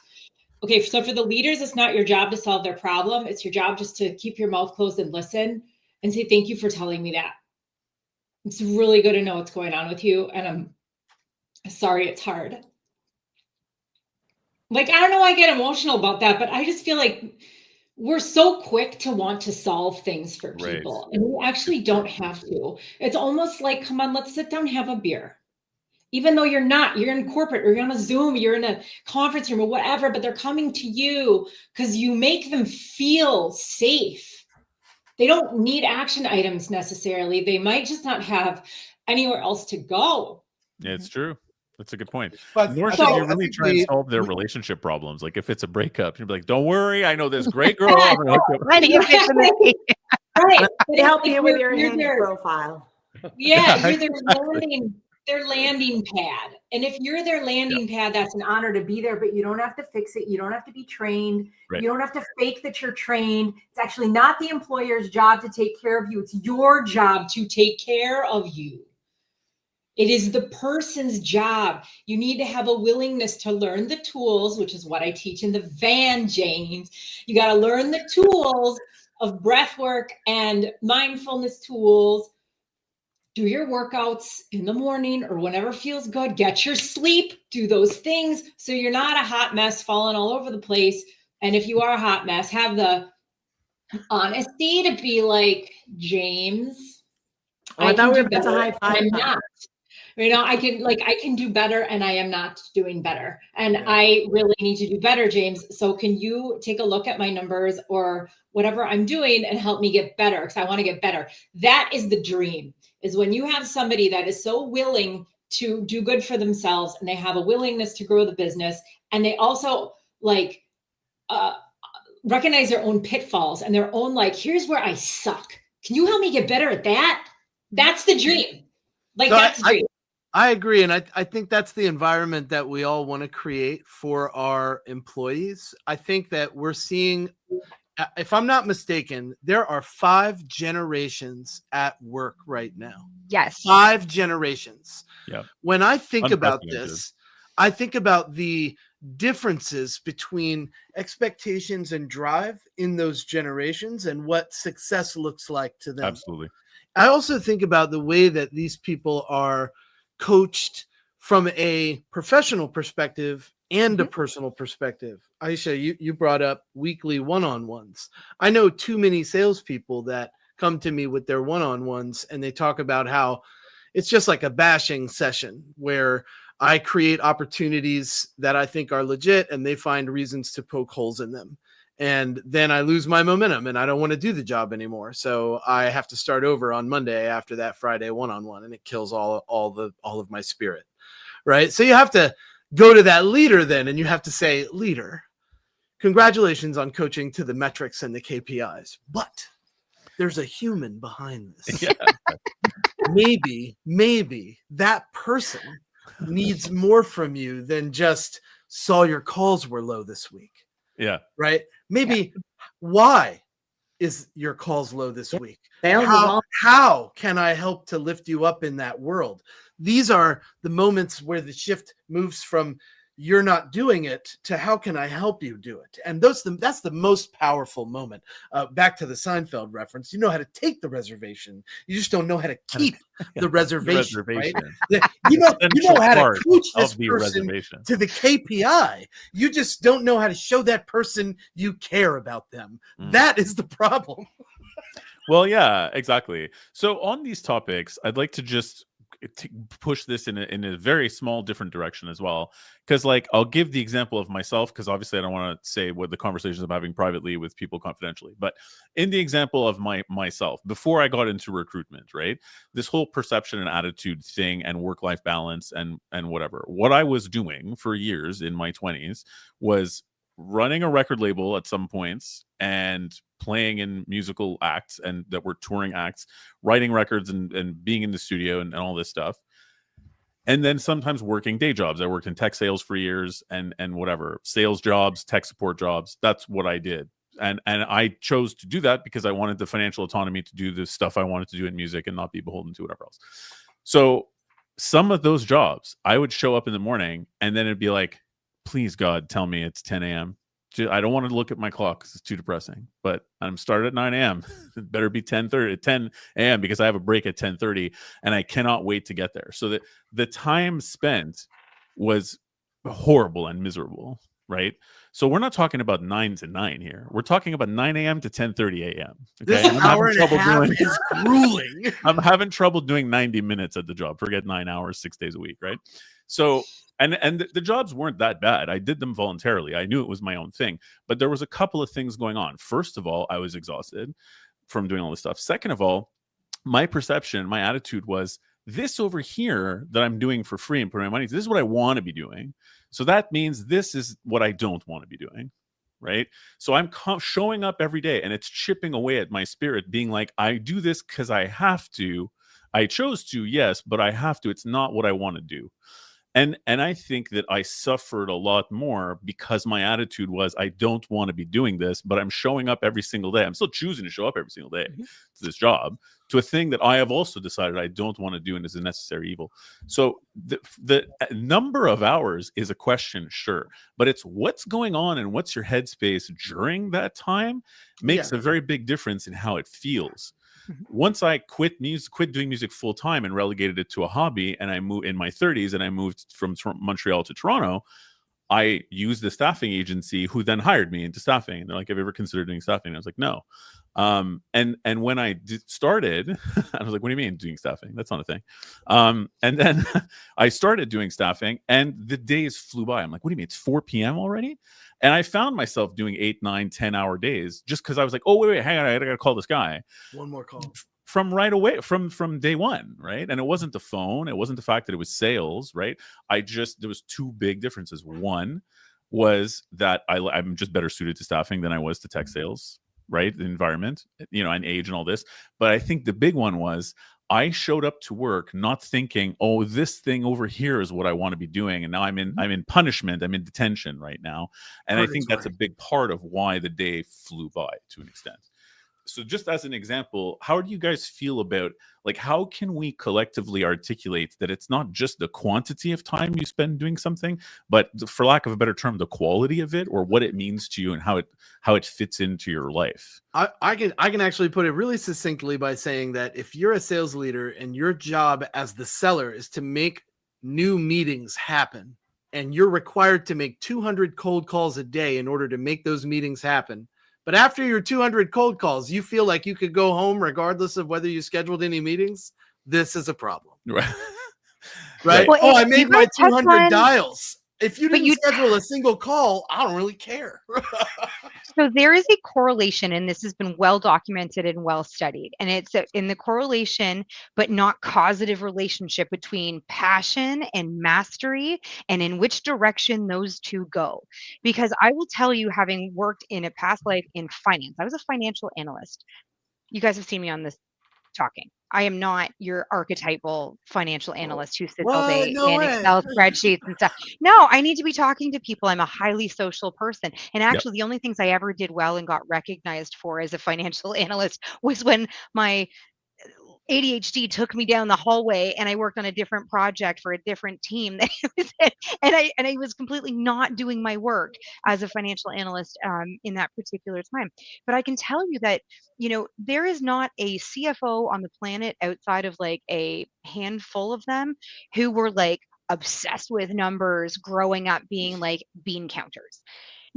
Okay, so for the leaders, it's not your job to solve their problem. It's your job just to keep your mouth closed and listen and say, thank you for telling me that. It's really good to know what's going on with you. And I'm sorry it's hard. Like, I don't know why I get emotional about that, but I just feel like we're so quick to want to solve things for people. Right. And we actually don't have to. It's almost like, come on, let's sit down and have a beer. Even though you're in corporate or you're on a Zoom, you're in a conference room or whatever, but they're coming to you because you make them feel safe. They don't need action items necessarily. They might just not have anywhere else to go. Yeah, it's true. That's a good point. But nor should you really try and solve their relationship problems. Like if it's a breakup, you'd be like, don't worry, I know this great girl. I'm gonna hook you up. Right. They help you with your Hinge profile. Yeah, you're their landing pad. And if you're their landing pad, that's an honor to be there, but you don't have to fix it. You don't have to be trained. Right. You don't have to fake that you're trained. It's actually not the employer's job to take care of you. It's your job to take care of you. It is the person's job. You need to have a willingness to learn the tools, which is what I teach in the van, James. You got to learn the tools of breath work and mindfulness tools. Do your workouts in the morning or whenever feels good. Get your sleep. Do those things so you're not a hot mess falling all over the place. And if you are a hot mess, have the honesty to be like, James, I thought we were do about to better, high five. I'm not. I can do better and I am not doing better. And Yeah. I really need to do better, James. So can you take a look at my numbers or whatever I'm doing and help me get better? Because I want to get better. That is the dream, is when you have somebody that is so willing to do good for themselves and they have a willingness to grow the business. And they also recognize their own pitfalls and their own, here's where I suck. Can you help me get better at that? That's the dream. That's the dream. I agree. And I think that's the environment that we all want to create for our employees. I think that we're seeing, if I'm not mistaken, there are 5 generations at work right now. Yes. 5 generations. Yeah. When I think about this, I think about the differences between expectations and drive in those generations and what success looks like to them. Absolutely. I also think about the way that these people are coached from a professional perspective and a personal perspective. Aisha, you brought up weekly one-on-ones. I know too many salespeople that come to me with their one-on-ones and they talk about how it's just like a bashing session where I create opportunities that I think are legit and they find reasons to poke holes in them. And then I lose my momentum and I don't want to do the job anymore. So I have to start over on Monday after that Friday one-on-one, and it kills all of my spirit. Right. So you have to go to that leader then, and you have to say, leader, congratulations on coaching to the metrics and the KPIs, but there's a human behind this. Yeah. Maybe that person needs more from you than just saw your calls were low this week. Yeah. Right. Maybe why is your calls low this week? How can I help to lift you up in that world? These are the moments where the shift moves from you're not doing it to how can I help you do it? And that's the most powerful moment. Back to the Seinfeld reference, you know how to take the reservation. You just don't know how to keep the reservation. Right? You know how to coach this person to the KPI. You just don't know how to show that person you care about them. That is the problem. Well, yeah, exactly. So on these topics, I'd like to just push this in a very small different direction as well, because I'll give the example of myself, because obviously I don't want to say what the conversations I'm having privately with people confidentially, but in the example of myself before I got into recruitment, right, this whole perception and attitude thing and work-life balance and whatever, what I was doing for years in my 20s was running a record label at some points and playing in musical acts and that were touring acts, writing records and being in the studio and all this stuff. And then sometimes working day jobs. I worked in tech sales for years and whatever, sales jobs, tech support jobs. That's what I did. And I chose to do that because I wanted the financial autonomy to do the stuff I wanted to do in music and not be beholden to whatever else. So some of those jobs, I would show up in the morning and then it'd be like, please God, tell me it's 10 a.m. I don't want to look at my clock because it's too depressing, but I'm started at 9 a.m. It better be 10 a.m. because I have a break at 10:30 and I cannot wait to get there. So that the time spent was horrible and miserable, right? So we're not talking about 9 to 9 here. We're talking about 9 a.m. to 10:30 a.m. Okay? This hour and a half is grueling. I'm having trouble doing 90 minutes at the job. Forget 9 hours, 6 days a week, right? So and the jobs weren't that bad. I did them voluntarily. I knew it was my own thing, but there was a couple of things going on. First of all, I was exhausted from doing all this stuff. Second of all, my perception, my attitude was this over here that I'm doing for free and putting my money, this is what I want to be doing. So that means this is what I don't want to be doing. Right. So I'm showing up every day and it's chipping away at my spirit, being like, I do this because I have to. I chose to, yes, but I have to. It's not what I want to do. And I think that I suffered a lot more because my attitude was, I don't want to be doing this, but I'm showing up every single day. I'm still choosing to show up every single day to this job, to a thing that I have also decided I don't want to do and is a necessary evil. So the number of hours is a question, sure, but it's what's going on and what's your headspace during that time makes a very big difference in how it feels. Once I quit doing music full time and relegated it to a hobby, and I moved in my 30s and I moved from Montreal to Toronto, I used the staffing agency who then hired me into staffing. And they're like, have you ever considered doing staffing? And I was like, no. And when I started, I was like, what do you mean doing staffing? That's not a thing. And then I started doing staffing and the days flew by. I'm like, what do you mean? It's 4 p.m. already? And I found myself doing 8, 9, 10-hour days just because I was like, oh, wait, hang on, I gotta call this guy. One more call. From right away, from day one, right? And it wasn't the phone, it wasn't the fact that it was sales, right? There was two big differences. One was that I'm just better suited to staffing than I was to tech sales, right? The environment, and age and all this. But I think the big one was I showed up to work not thinking, oh, this thing over here is what I want to be doing. And now I'm in punishment. I'm in detention right now. And I think that's a big part of why the day flew by to an extent. So just as an example, how do you guys feel about, like, how can we collectively articulate that it's not just the quantity of time you spend doing something, but for lack of a better term, the quality of it, or what it means to you and how it fits into your life? I can actually put it really succinctly by saying that if you're a sales leader and your job as the seller is to make new meetings happen, and you're required to make 200 cold calls a day in order to make those meetings happen, but after your 200 cold calls, you feel like you could go home regardless of whether you scheduled any meetings, this is a problem. Right. Right? Well, I made my 200 dials. If you didn't you schedule a single call, I don't really care. So there is a correlation, and this has been well documented and well studied, and it's in the correlation, but not causative relationship between passion and mastery, and in which direction those two go. Because I will tell you, having worked in a past life in finance, I was a financial analyst. You guys have seen me on this talking. I am not your archetypal financial analyst who sits all day in Excel spreadsheets and stuff. No, I need to be talking to people. I'm a highly social person. And actually, the only things I ever did well and got recognized for as a financial analyst was when my ADHD took me down the hallway and I worked on a different project for a different team that I was in. And I was completely not doing my work as a financial analyst in that particular time. But I can tell you that, there is not a CFO on the planet outside of like a handful of them who were like obsessed with numbers growing up being like bean counters.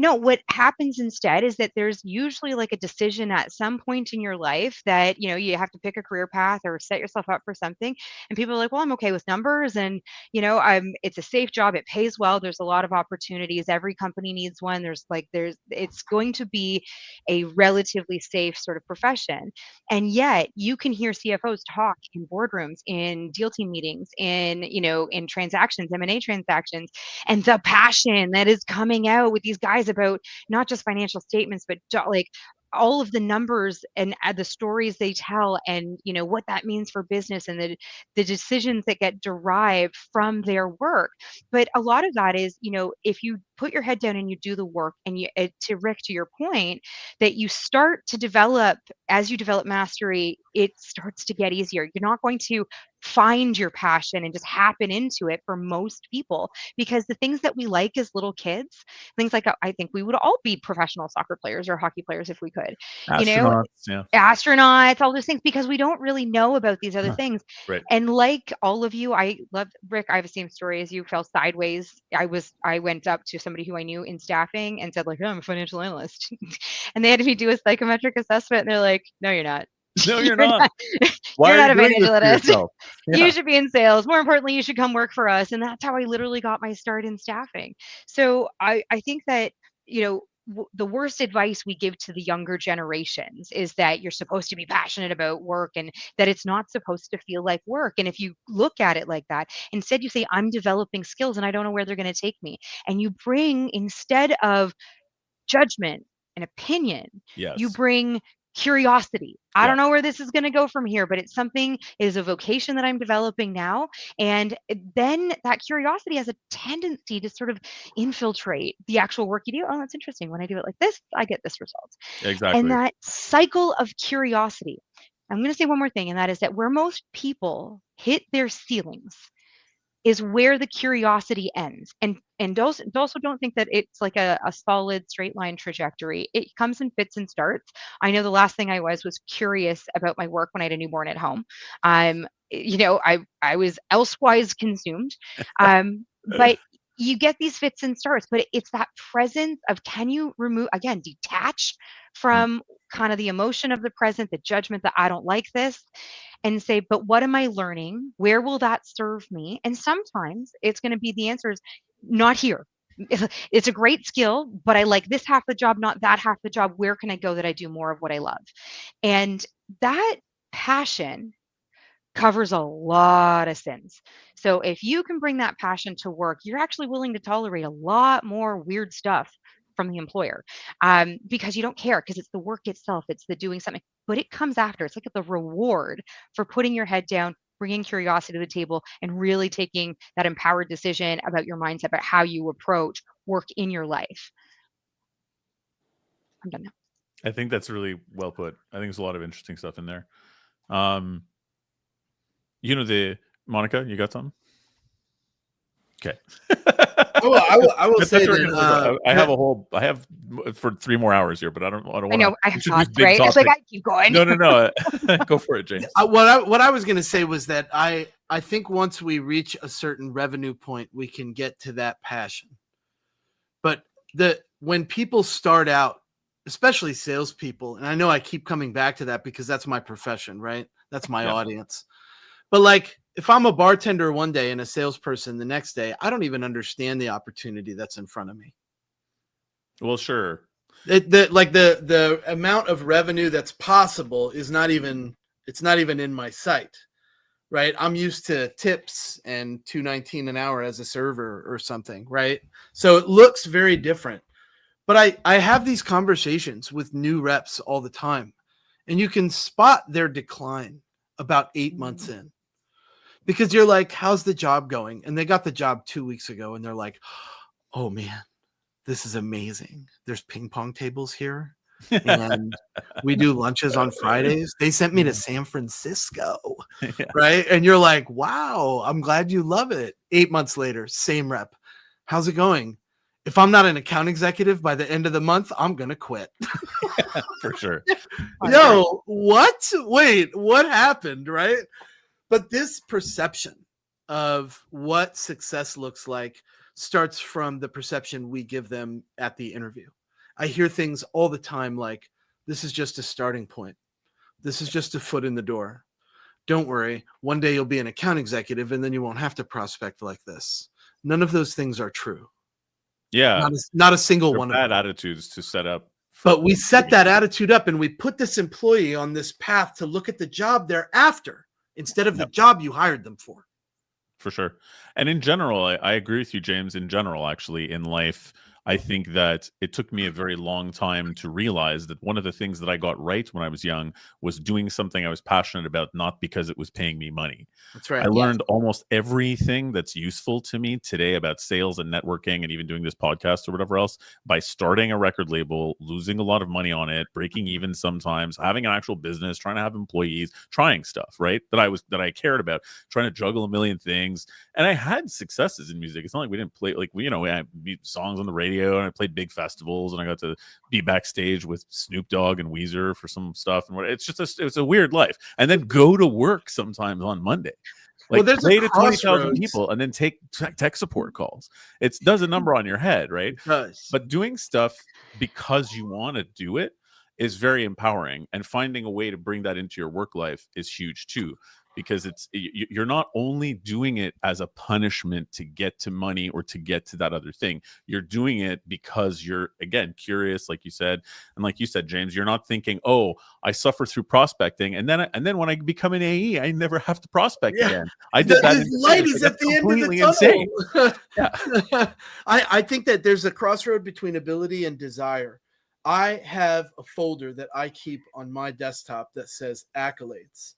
No, what happens instead is that there's usually like a decision at some point in your life that, you have to pick a career path or set yourself up for something. And people are like, well, I'm okay with numbers. And, it's a safe job. It pays well. There's a lot of opportunities. Every company needs one. It's going to be a relatively safe sort of profession. And yet you can hear CFOs talk in boardrooms, in deal team meetings, in transactions, M&A transactions, and the passion that is coming out with these guys about not just financial statements, but like all of the numbers and the stories they tell, and what that means for business, and the decisions that get derived from their work. But a lot of that is, if you put your head down and you do the work, and to Rick, to your point, that you start to develop, as you develop mastery, it starts to get easier. You're not going to find your passion and just happen into it for most people, because the things that we like as little kids, things like, I think we would all be professional soccer players or hockey players if we could, astronauts, all those things, because we don't really know about these other things. Right. And like all of you, I love, Rick, I have the same story as you. Fell sideways. I went up to somebody who I knew in staffing and said, like, I'm a financial analyst. And they had me do a psychometric assessment, and they're like, no, you're not. No, you're not. Why you're are not you a doing financial this to analyst. yourself? You should be in sales. More importantly, you should come work for us. And that's how I literally got my start in staffing. So I think that, the worst advice we give to the younger generations is that you're supposed to be passionate about work, and that it's not supposed to feel like work. And if you look at it like that, instead you say, I'm developing skills and I don't know where they're going to take me. And you bring, instead of judgment and opinion, you Yes. bring curiosity. I Yeah. don't know where this is going to go from here, but it's something, it is a vocation that I'm developing now. And then that curiosity has a tendency to sort of infiltrate the actual work you do. Oh, that's interesting. When I do it like this, I get this result. Exactly. And that cycle of curiosity, I'm going to say one more thing, and that is that where most people hit their ceilings is where the curiosity ends. And also don't think that it's like a solid straight line trajectory. It comes in fits and starts. I know the last thing I was curious about my work when I had a newborn at home. I was elsewise consumed. But you get these fits and starts, but it's that presence of, can you detach from kind of the emotion of the present, the judgment that I don't like this, and say, but what am I learning? Where will that serve me? And sometimes it's going to be the answer is not here. It's a great skill, but I like this half the job, not that half the job. Where can I go that I do more of what I love? And that passion covers a lot of sins. So if you can bring that passion to work, you're actually willing to tolerate a lot more weird stuff from the employer, because you don't care, because it's the work itself, it's the doing something, but it comes after. It's like the reward for putting your head down, bringing curiosity to the table, and really taking that empowered decision about your mindset, about how you approach work in your life. I'm done now. I think that's really well put. I think there's a lot of interesting stuff in there. Monica, you got something? Okay. I will say that I have for 3 more hours here, but I don't want to. I know I have thoughts, right? It's like I keep going. No. Go for it, James. What I was going to say was that I think once we reach a certain revenue point, we can get to that passion. But when people start out, especially salespeople, and I know I keep coming back to that because that's my profession, right? That's my audience. But like, if I'm a bartender one day and a salesperson the next day, I don't even understand the opportunity that's in front of me. Well, sure. The amount of revenue that's possible is not even in my sight, right? I'm used to tips and $2.19 an hour as a server or something, right? So it looks very different. But I have these conversations with new reps all the time, and you can spot their decline about 8 months in. Because you're like, how's the job going? And they got the job 2 weeks ago, and they're like, oh man, this is amazing. There's ping pong tables here, and we do lunches on Fridays. They sent me to San Francisco, right? And you're like, wow, I'm glad you love it. 8 months later, same rep. How's it going? If I'm not an account executive by the end of the month, I'm going to quit. For sure. Yo, what? Wait, what happened, right? But this perception of what success looks like starts from the perception we give them at the interview. I hear things all the time like, this is just a starting point. This is just a foot in the door. Don't worry. One day you'll be an account executive and then you won't have to prospect like this. None of those things are true. Yeah. Not a single one of them. Bad attitudes to set up. But we set that attitude up and we put this employee on this path to look at the job they're after, instead of the job you hired them for. For sure. And in general, I agree with you, James. In general, actually, in life, I think that it took me a very long time to realize that one of the things that I got right when I was young was doing something I was passionate about, not because it was paying me money. That's right. I learned almost everything that's useful to me today about sales and networking and even doing this podcast or whatever else by starting a record label, losing a lot of money on it, breaking even sometimes, having an actual business, trying to have employees, trying stuff, right? That I cared about, trying to juggle a million things. And I had successes in music. It's not like we didn't play, we had songs on the radio, and I played big festivals, and I got to be backstage with Snoop Dogg and Weezer for some stuff. And it's a weird life. And then go to work sometimes on Monday. Like, there's play to 20,000 people and then take tech support calls. It does a number on your head, right? It does. But doing stuff because you want to do it is very empowering, and finding a way to bring that into your work life is huge too, because you're not only doing it as a punishment to get to money or to get to that other thing. You're doing it because you're, again, curious, like you said, and like you said, James, you're not thinking, oh, I suffer through prospecting, and then when I become an AE, I never have to prospect again. I did that. Light is at the end of the tunnel. Yeah. I think that there's a crossroad between ability and desire. I have a folder that I keep on my desktop that says accolades.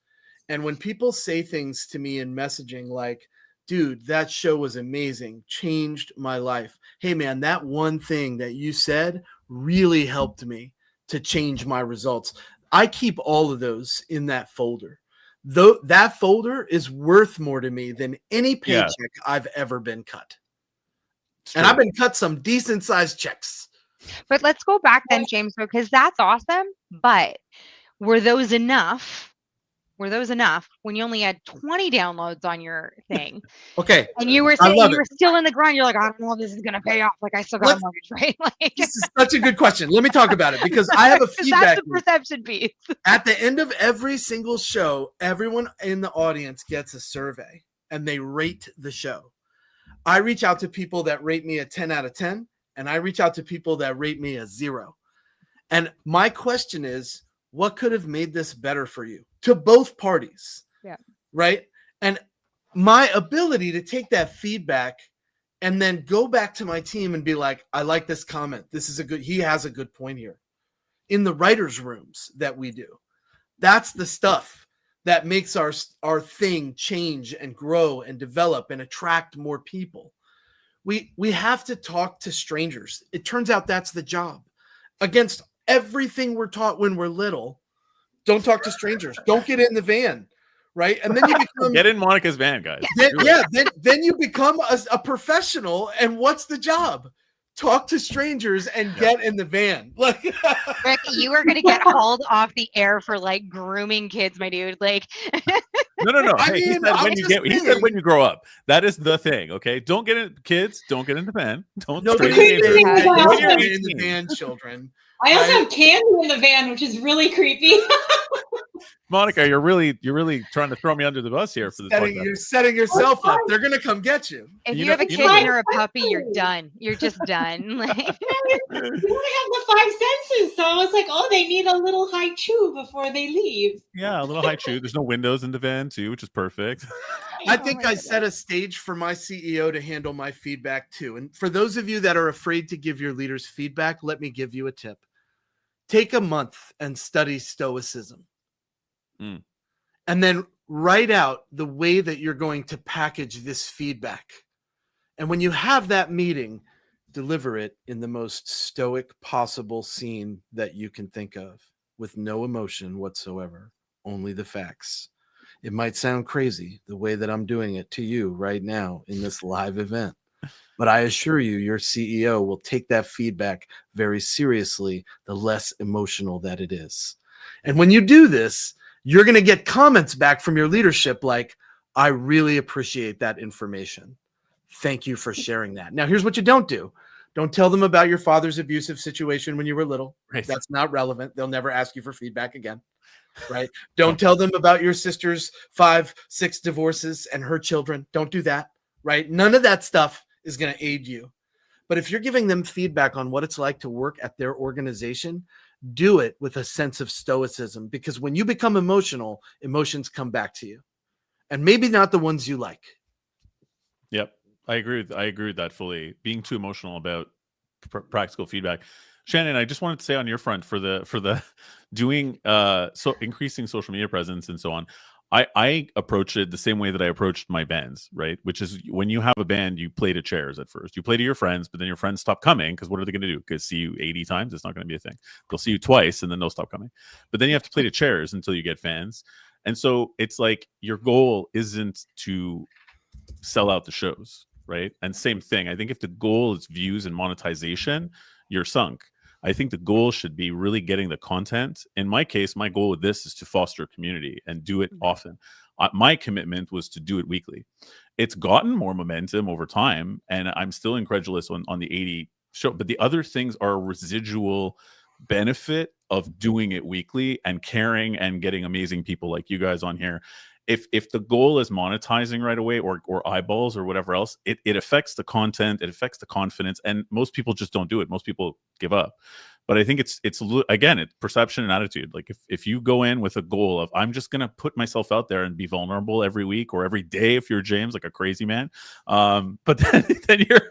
And when people say things to me in messaging like, dude, that show was amazing, changed my life. Hey, man, that one thing that you said really helped me to change my results. I keep all of those in that folder. Though that folder is worth more to me than any paycheck I've ever been cut. And I've been cut some decent sized checks. But let's go back then, James, because that's awesome. But were those enough? When you only had 20 downloads on your thing? Okay. And you were saying you were still in the grind. You're like, I don't know if this is gonna pay off. Like, I still got a mortgage, right? Like, this is such a good question. Let me talk about it because I have a feedback. That's the perception piece. At the end of every single show, everyone in the audience gets a survey and they rate the show. I reach out to people that rate me a 10 out of 10, and I reach out to people that rate me a 0. And my question is, what could have made this better for you? To both parties. Yeah. Right. And my ability to take that feedback and then go back to my team and be like, I like this comment. He has a good point here. In the writers' rooms that we do. That's the stuff that makes our thing change and grow and develop and attract more people. We have to talk to strangers. It turns out that's the job. Against everything we're taught when we're little, don't talk to strangers. Don't get in the van, right? And then you become get in Monica's van, guys. Then you become a professional. And what's the job? Talk to strangers and get in the van. Like, Rick, you are gonna get hauled off the air for like grooming kids, my dude. Like, no. Hey, he said when you grow up. That is the thing. Okay, don't get in kids. Don't get in the van. Don't. Nobody in the van, children. I also have candy in the van, which is really creepy. Monica, you're really trying to throw me under the bus here for the You're setting yourself up. They're gonna come get you. If you have a kid and you're a puppy, you're done. You're just done. Like, you only have the 5 senses, so I was like, oh, they need a little high chew before they leave. Yeah, a little high chew. There's no windows in the van too, which is perfect. I think I set a stage for my CEO to handle my feedback too. And for those of you that are afraid to give your leaders feedback, let me give you a tip. Take a month and study Stoicism. And then write out the way that you're going to package this feedback. And when you have that meeting, deliver it in the most stoic possible scene that you can think of, with no emotion whatsoever, only the facts. It might sound crazy the way that I'm doing it to you right now in this live event, but I assure you, your CEO will take that feedback very seriously, the less emotional that it is. And when you do this, you're going to get comments back from your leadership like, I really appreciate that information. Thank you for sharing that. Now, here's what you don't do. Don't tell them about your father's abusive situation when you were little. Right. That's not relevant. They'll never ask you for feedback again. Right? Don't tell them about your sister's 5, 6 divorces and her children. Don't do that. Right? None of that stuff is going to aid you. But if you're giving them feedback on what it's like to work at their organization, do it with a sense of stoicism, because when you become emotional, emotions come back to you, and maybe not the ones you like. Yep. I agree with that fully. Being too emotional about practical feedback. Shannon, I just wanted to say on your front for the doing so increasing social media presence and so on. I approach it the same way that I approached my bands, right? Which is, when you have a band, you play to chairs at first. You play to your friends, but then your friends stop coming because what are they going to do? Because see you 80 times? It's not going to be a thing. They'll see you twice and then they'll stop coming. But then you have to play to chairs until you get fans. And so it's like your goal isn't to sell out the shows, right? And same thing. I think if the goal is views and monetization, you're sunk. I think the goal should be really getting the content. In my case, my goal with this is to foster a community and do it often. My commitment was to do it weekly. It's gotten more momentum over time, and I'm still incredulous on the 80 show. But the other things are a residual benefit of doing it weekly and caring and getting amazing people like you guys on here. If the goal is monetizing right away or eyeballs or whatever else, it affects the content, it affects the confidence, and most people just don't do it. Most people give up. But I think again, it's perception and attitude. Like if you go in with a goal of, I'm just going to put myself out there and be vulnerable every week or every day, if you're James, like a crazy man, but then you're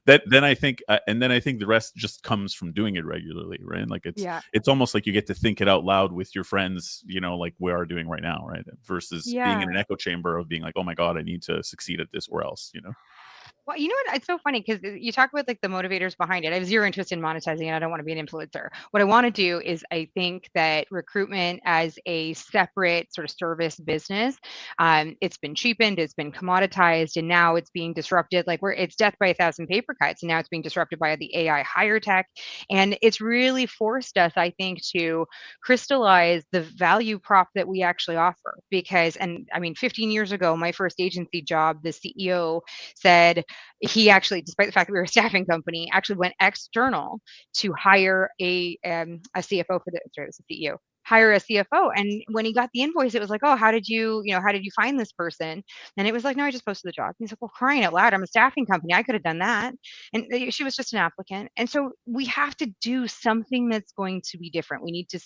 then I think and then I think the rest just comes from doing it regularly, right? Like it's almost like you get to think it out loud with your friends, like we are doing right now, right? Versus being in an echo chamber of being like, oh my God, I need to succeed at this or else, Well, you know what? It's so funny because you talk about like the motivators behind it. I have zero interest in monetizing it. I don't want to be an influencer. What I want to do is I think that recruitment as a separate sort of service business, it's been cheapened, it's been commoditized, and now it's being disrupted. Like it's death by a thousand paper cuts, and now it's being disrupted by the AI hire tech. And it's really forced us, I think, to crystallize the value prop that we actually offer. Because, and I mean, 15 years ago, my first agency job, the CEO said, he actually, despite the fact that we were a staffing company, actually went external to hire a CFO for the, sorry, it was the CEO, hire a CFO. And when he got the invoice, it was like, oh, how did you find this person? And it was like, no, I just posted the job. And he's like, well, crying out loud, I'm a staffing company, I could have done that. And she was just an applicant. And so we have to do something that's going to be different. We need to,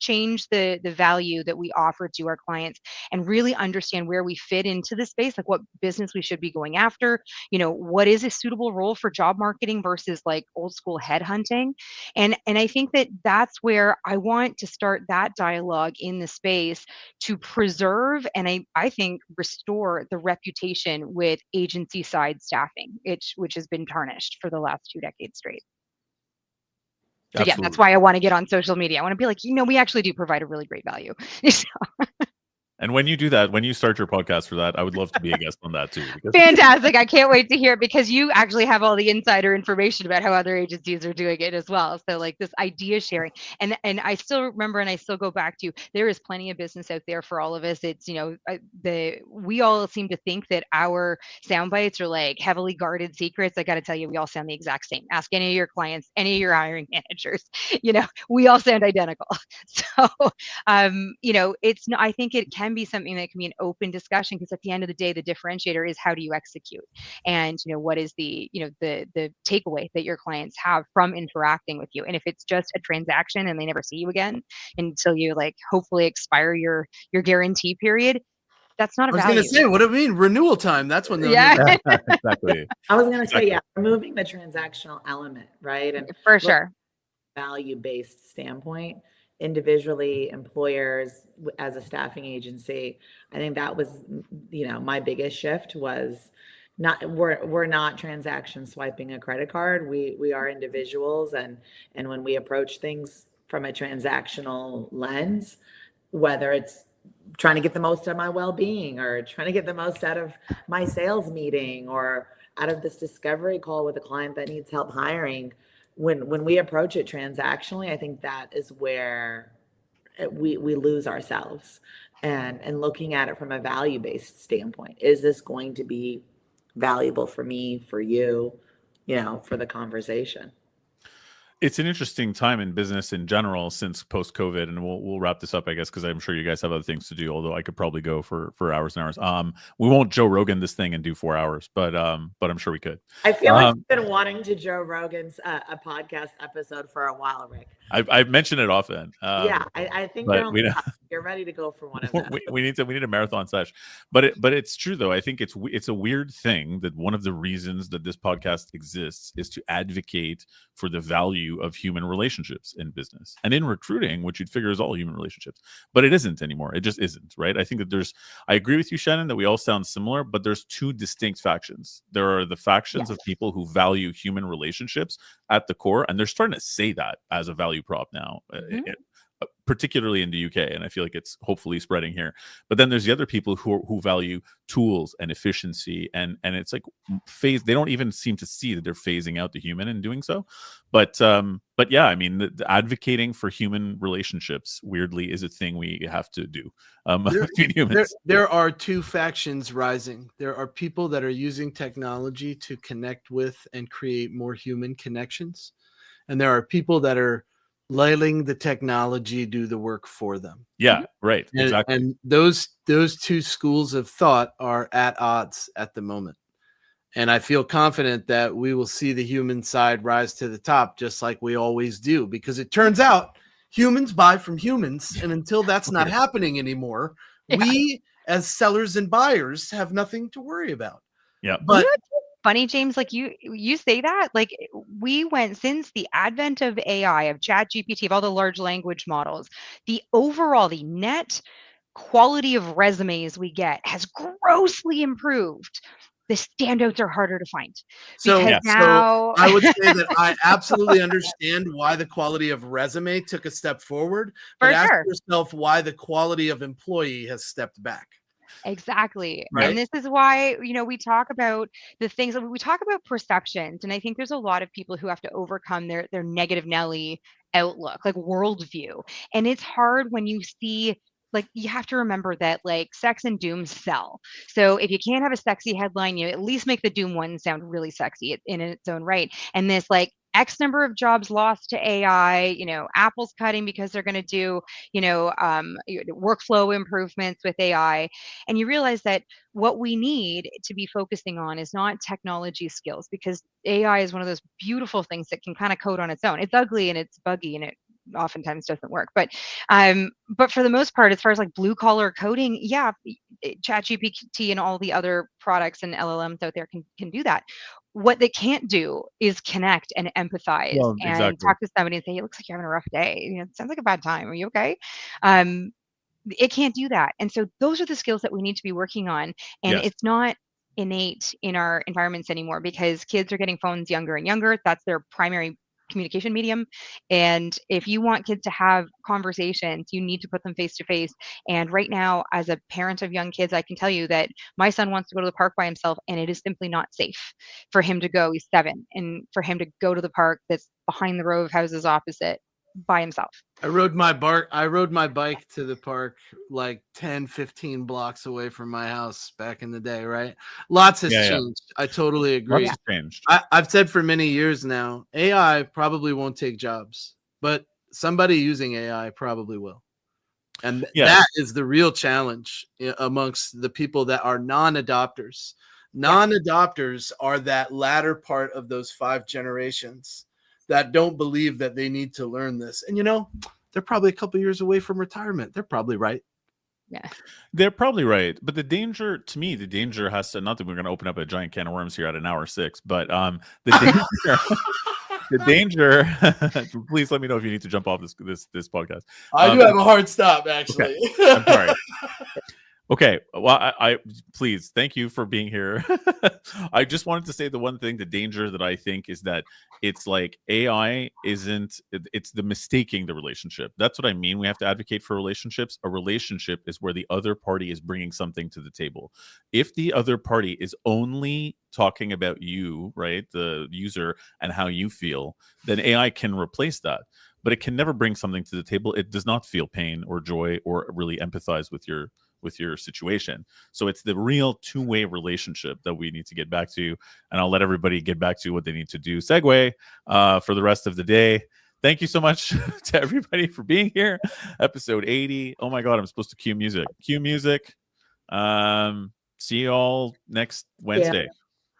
change the value that we offer to our clients and really understand where we fit into the space, like what business we should be going after, what is a suitable role for job marketing versus like old school headhunting. And I think that that's where I want to start that dialogue in the space to preserve and I think restore the reputation with agency side staffing, which has been tarnished for the last 2 decades straight. So yeah, that's why I want to get on social media. I want to be like, we actually do provide a really great value. And when you do that, when you start your podcast for that, I would love to be a guest on that too. Fantastic. I can't wait to hear it because you actually have all the insider information about how other agencies are doing it as well. So like this idea sharing. And I still remember, and I still go back to, there is plenty of business out there for all of us. It's, we all seem to think that our sound bites are like heavily guarded secrets. I got to tell you, we all sound the exact same. Ask any of your clients, any of your hiring managers, we all sound identical. So, it's not, I think it can be something that can be an open discussion because at the end of the day, the differentiator is how do you execute, and what is the the takeaway that your clients have from interacting with you. And if it's just a transaction and they never see you again until you like hopefully expire your guarantee period, that's not a value. I was going to say, what do you mean renewal time? That's when exactly. I was going to say, removing the transactional element, right? And for sure, value-based standpoint, individually, employers, as a staffing agency, I think that was, my biggest shift was we're not transaction swiping a credit card. We are individuals, and when we approach things from a transactional lens, whether it's trying to get the most out of my well-being or trying to get the most out of my sales meeting or out of this discovery call with a client that needs help hiring, when we approach it transactionally, I think that is where we lose ourselves and looking at it from a value-based standpoint. Is this going to be valuable for me, for you, for the conversation? It's an interesting time in business in general since post-COVID, and we'll wrap this up, I guess, because I'm sure you guys have other things to do. Although I could probably go for hours and hours. We won't Joe Rogan this thing and do 4 hours, but I'm sure we could. I feel like you've been wanting to Joe Rogan's a podcast episode for a while, Rick. I've mentioned it often. I think you're ready to go for one of them. we need a marathon sesh, but it's true though. I think it's a weird thing that one of the reasons that this podcast exists is to advocate for the value of human relationships in business and in recruiting, which you'd figure is all human relationships, but it isn't anymore. It just isn't, right? I think that I agree with you, Shannon, that we all sound similar, but there's two distinct factions. There are the factions of people who value human relationships at the core, and they're starting to say that as a value prop now. Particularly in the UK, and I feel like it's hopefully spreading here. But then there's the other people who value tools and efficiency, and it's like they don't even seem to see that they're phasing out the human in doing so. But yeah, I mean, the advocating for human relationships weirdly is a thing we have to do between humans. There are two factions rising. There are people that are using technology to connect with and create more human connections, and there are people that are letting the technology do the work for them. Yeah, right. Exactly. And those two schools of thought are at odds at the moment. And I feel confident that we will see the human side rise to the top, just like we always do, because it turns out humans buy from humans. And until that's not happening anymore, we as sellers and buyers have nothing to worry about. Yeah. But funny, James, like you say that, like we went, since the advent of AI, of ChatGPT, of all the large language models, the net quality of resumes we get has grossly improved. The standouts are harder to find. So, because now I would say that I absolutely understand why the quality of resume took a step forward, but ask yourself why the quality of employee has stepped back. Exactly. Right? And this is why, we talk about the things, we talk about perceptions. And I think there's a lot of people who have to overcome their negative Nelly outlook, like worldview. And it's hard when you see, like, you have to remember that, like, sex and doom sell. So if you can't have a sexy headline, you at least make the doom one sound really sexy in its own right. And this, like, X number of jobs lost to AI, Apple's cutting because they're going to do, workflow improvements with AI. And you realize that what we need to be focusing on is not technology skills, because AI is one of those beautiful things that can kind of code on its own. It's ugly and it's buggy and it oftentimes doesn't work. But for the most part, as far as like blue collar coding, yeah, ChatGPT and all the other products and LLMs out there can do that. What they can't do is connect and empathize and talk to somebody and say, "It looks like you're having a rough day. It sounds like a bad time. Are you okay?" It can't do that. And so those are the skills that we need to be working on. And it's not innate in our environments anymore, because kids are getting phones younger and younger. That's their primary communication medium. And if you want kids to have conversations, you need to put them face to face. And right now, as a parent of young kids, I can tell you that my son wants to go to the park by himself, and it is simply not safe for him to go. He's 7, and for him to go to the park that's behind the row of houses opposite by himself. I rode my bike to the park like 10, 15 blocks away from my house back in the day, right? Lots has changed. I totally agree. Lots has changed. I've said for many years now, AI probably won't take jobs, but somebody using AI probably will. And that is the real challenge amongst the people that are non-adopters. Non-adopters are that latter part of those 5 generations that don't believe that they need to learn this. And, they're probably a couple years away from retirement. They're probably right. Yeah. They're probably right. But the danger has to, not that we're going to open up a giant can of worms here at an hour 6, but the danger, please let me know if you need to jump off this podcast. I do have a hard stop, actually. Okay. I'm sorry. Okay, well, I please, thank you for being here. I just wanted to say the one thing, the danger that I think is that it's like AI it's the mistaking the relationship. That's what I mean. We have to advocate for relationships. A relationship is where the other party is bringing something to the table. If the other party is only talking about you, right, the user, and how you feel, then AI can replace that. But it can never bring something to the table. It does not feel pain or joy or really empathize with your situation. So it's the real two-way relationship that we need to get back to. And I'll let everybody get back to what they need to do. Segue for the rest of the day. Thank you so much to everybody for being here. Episode 80. Oh my God, I'm supposed to cue music. See you all next Wednesday.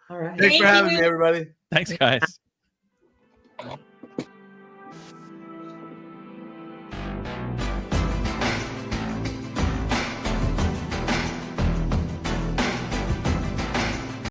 All right. Thanks for having me, everybody. Thanks, guys.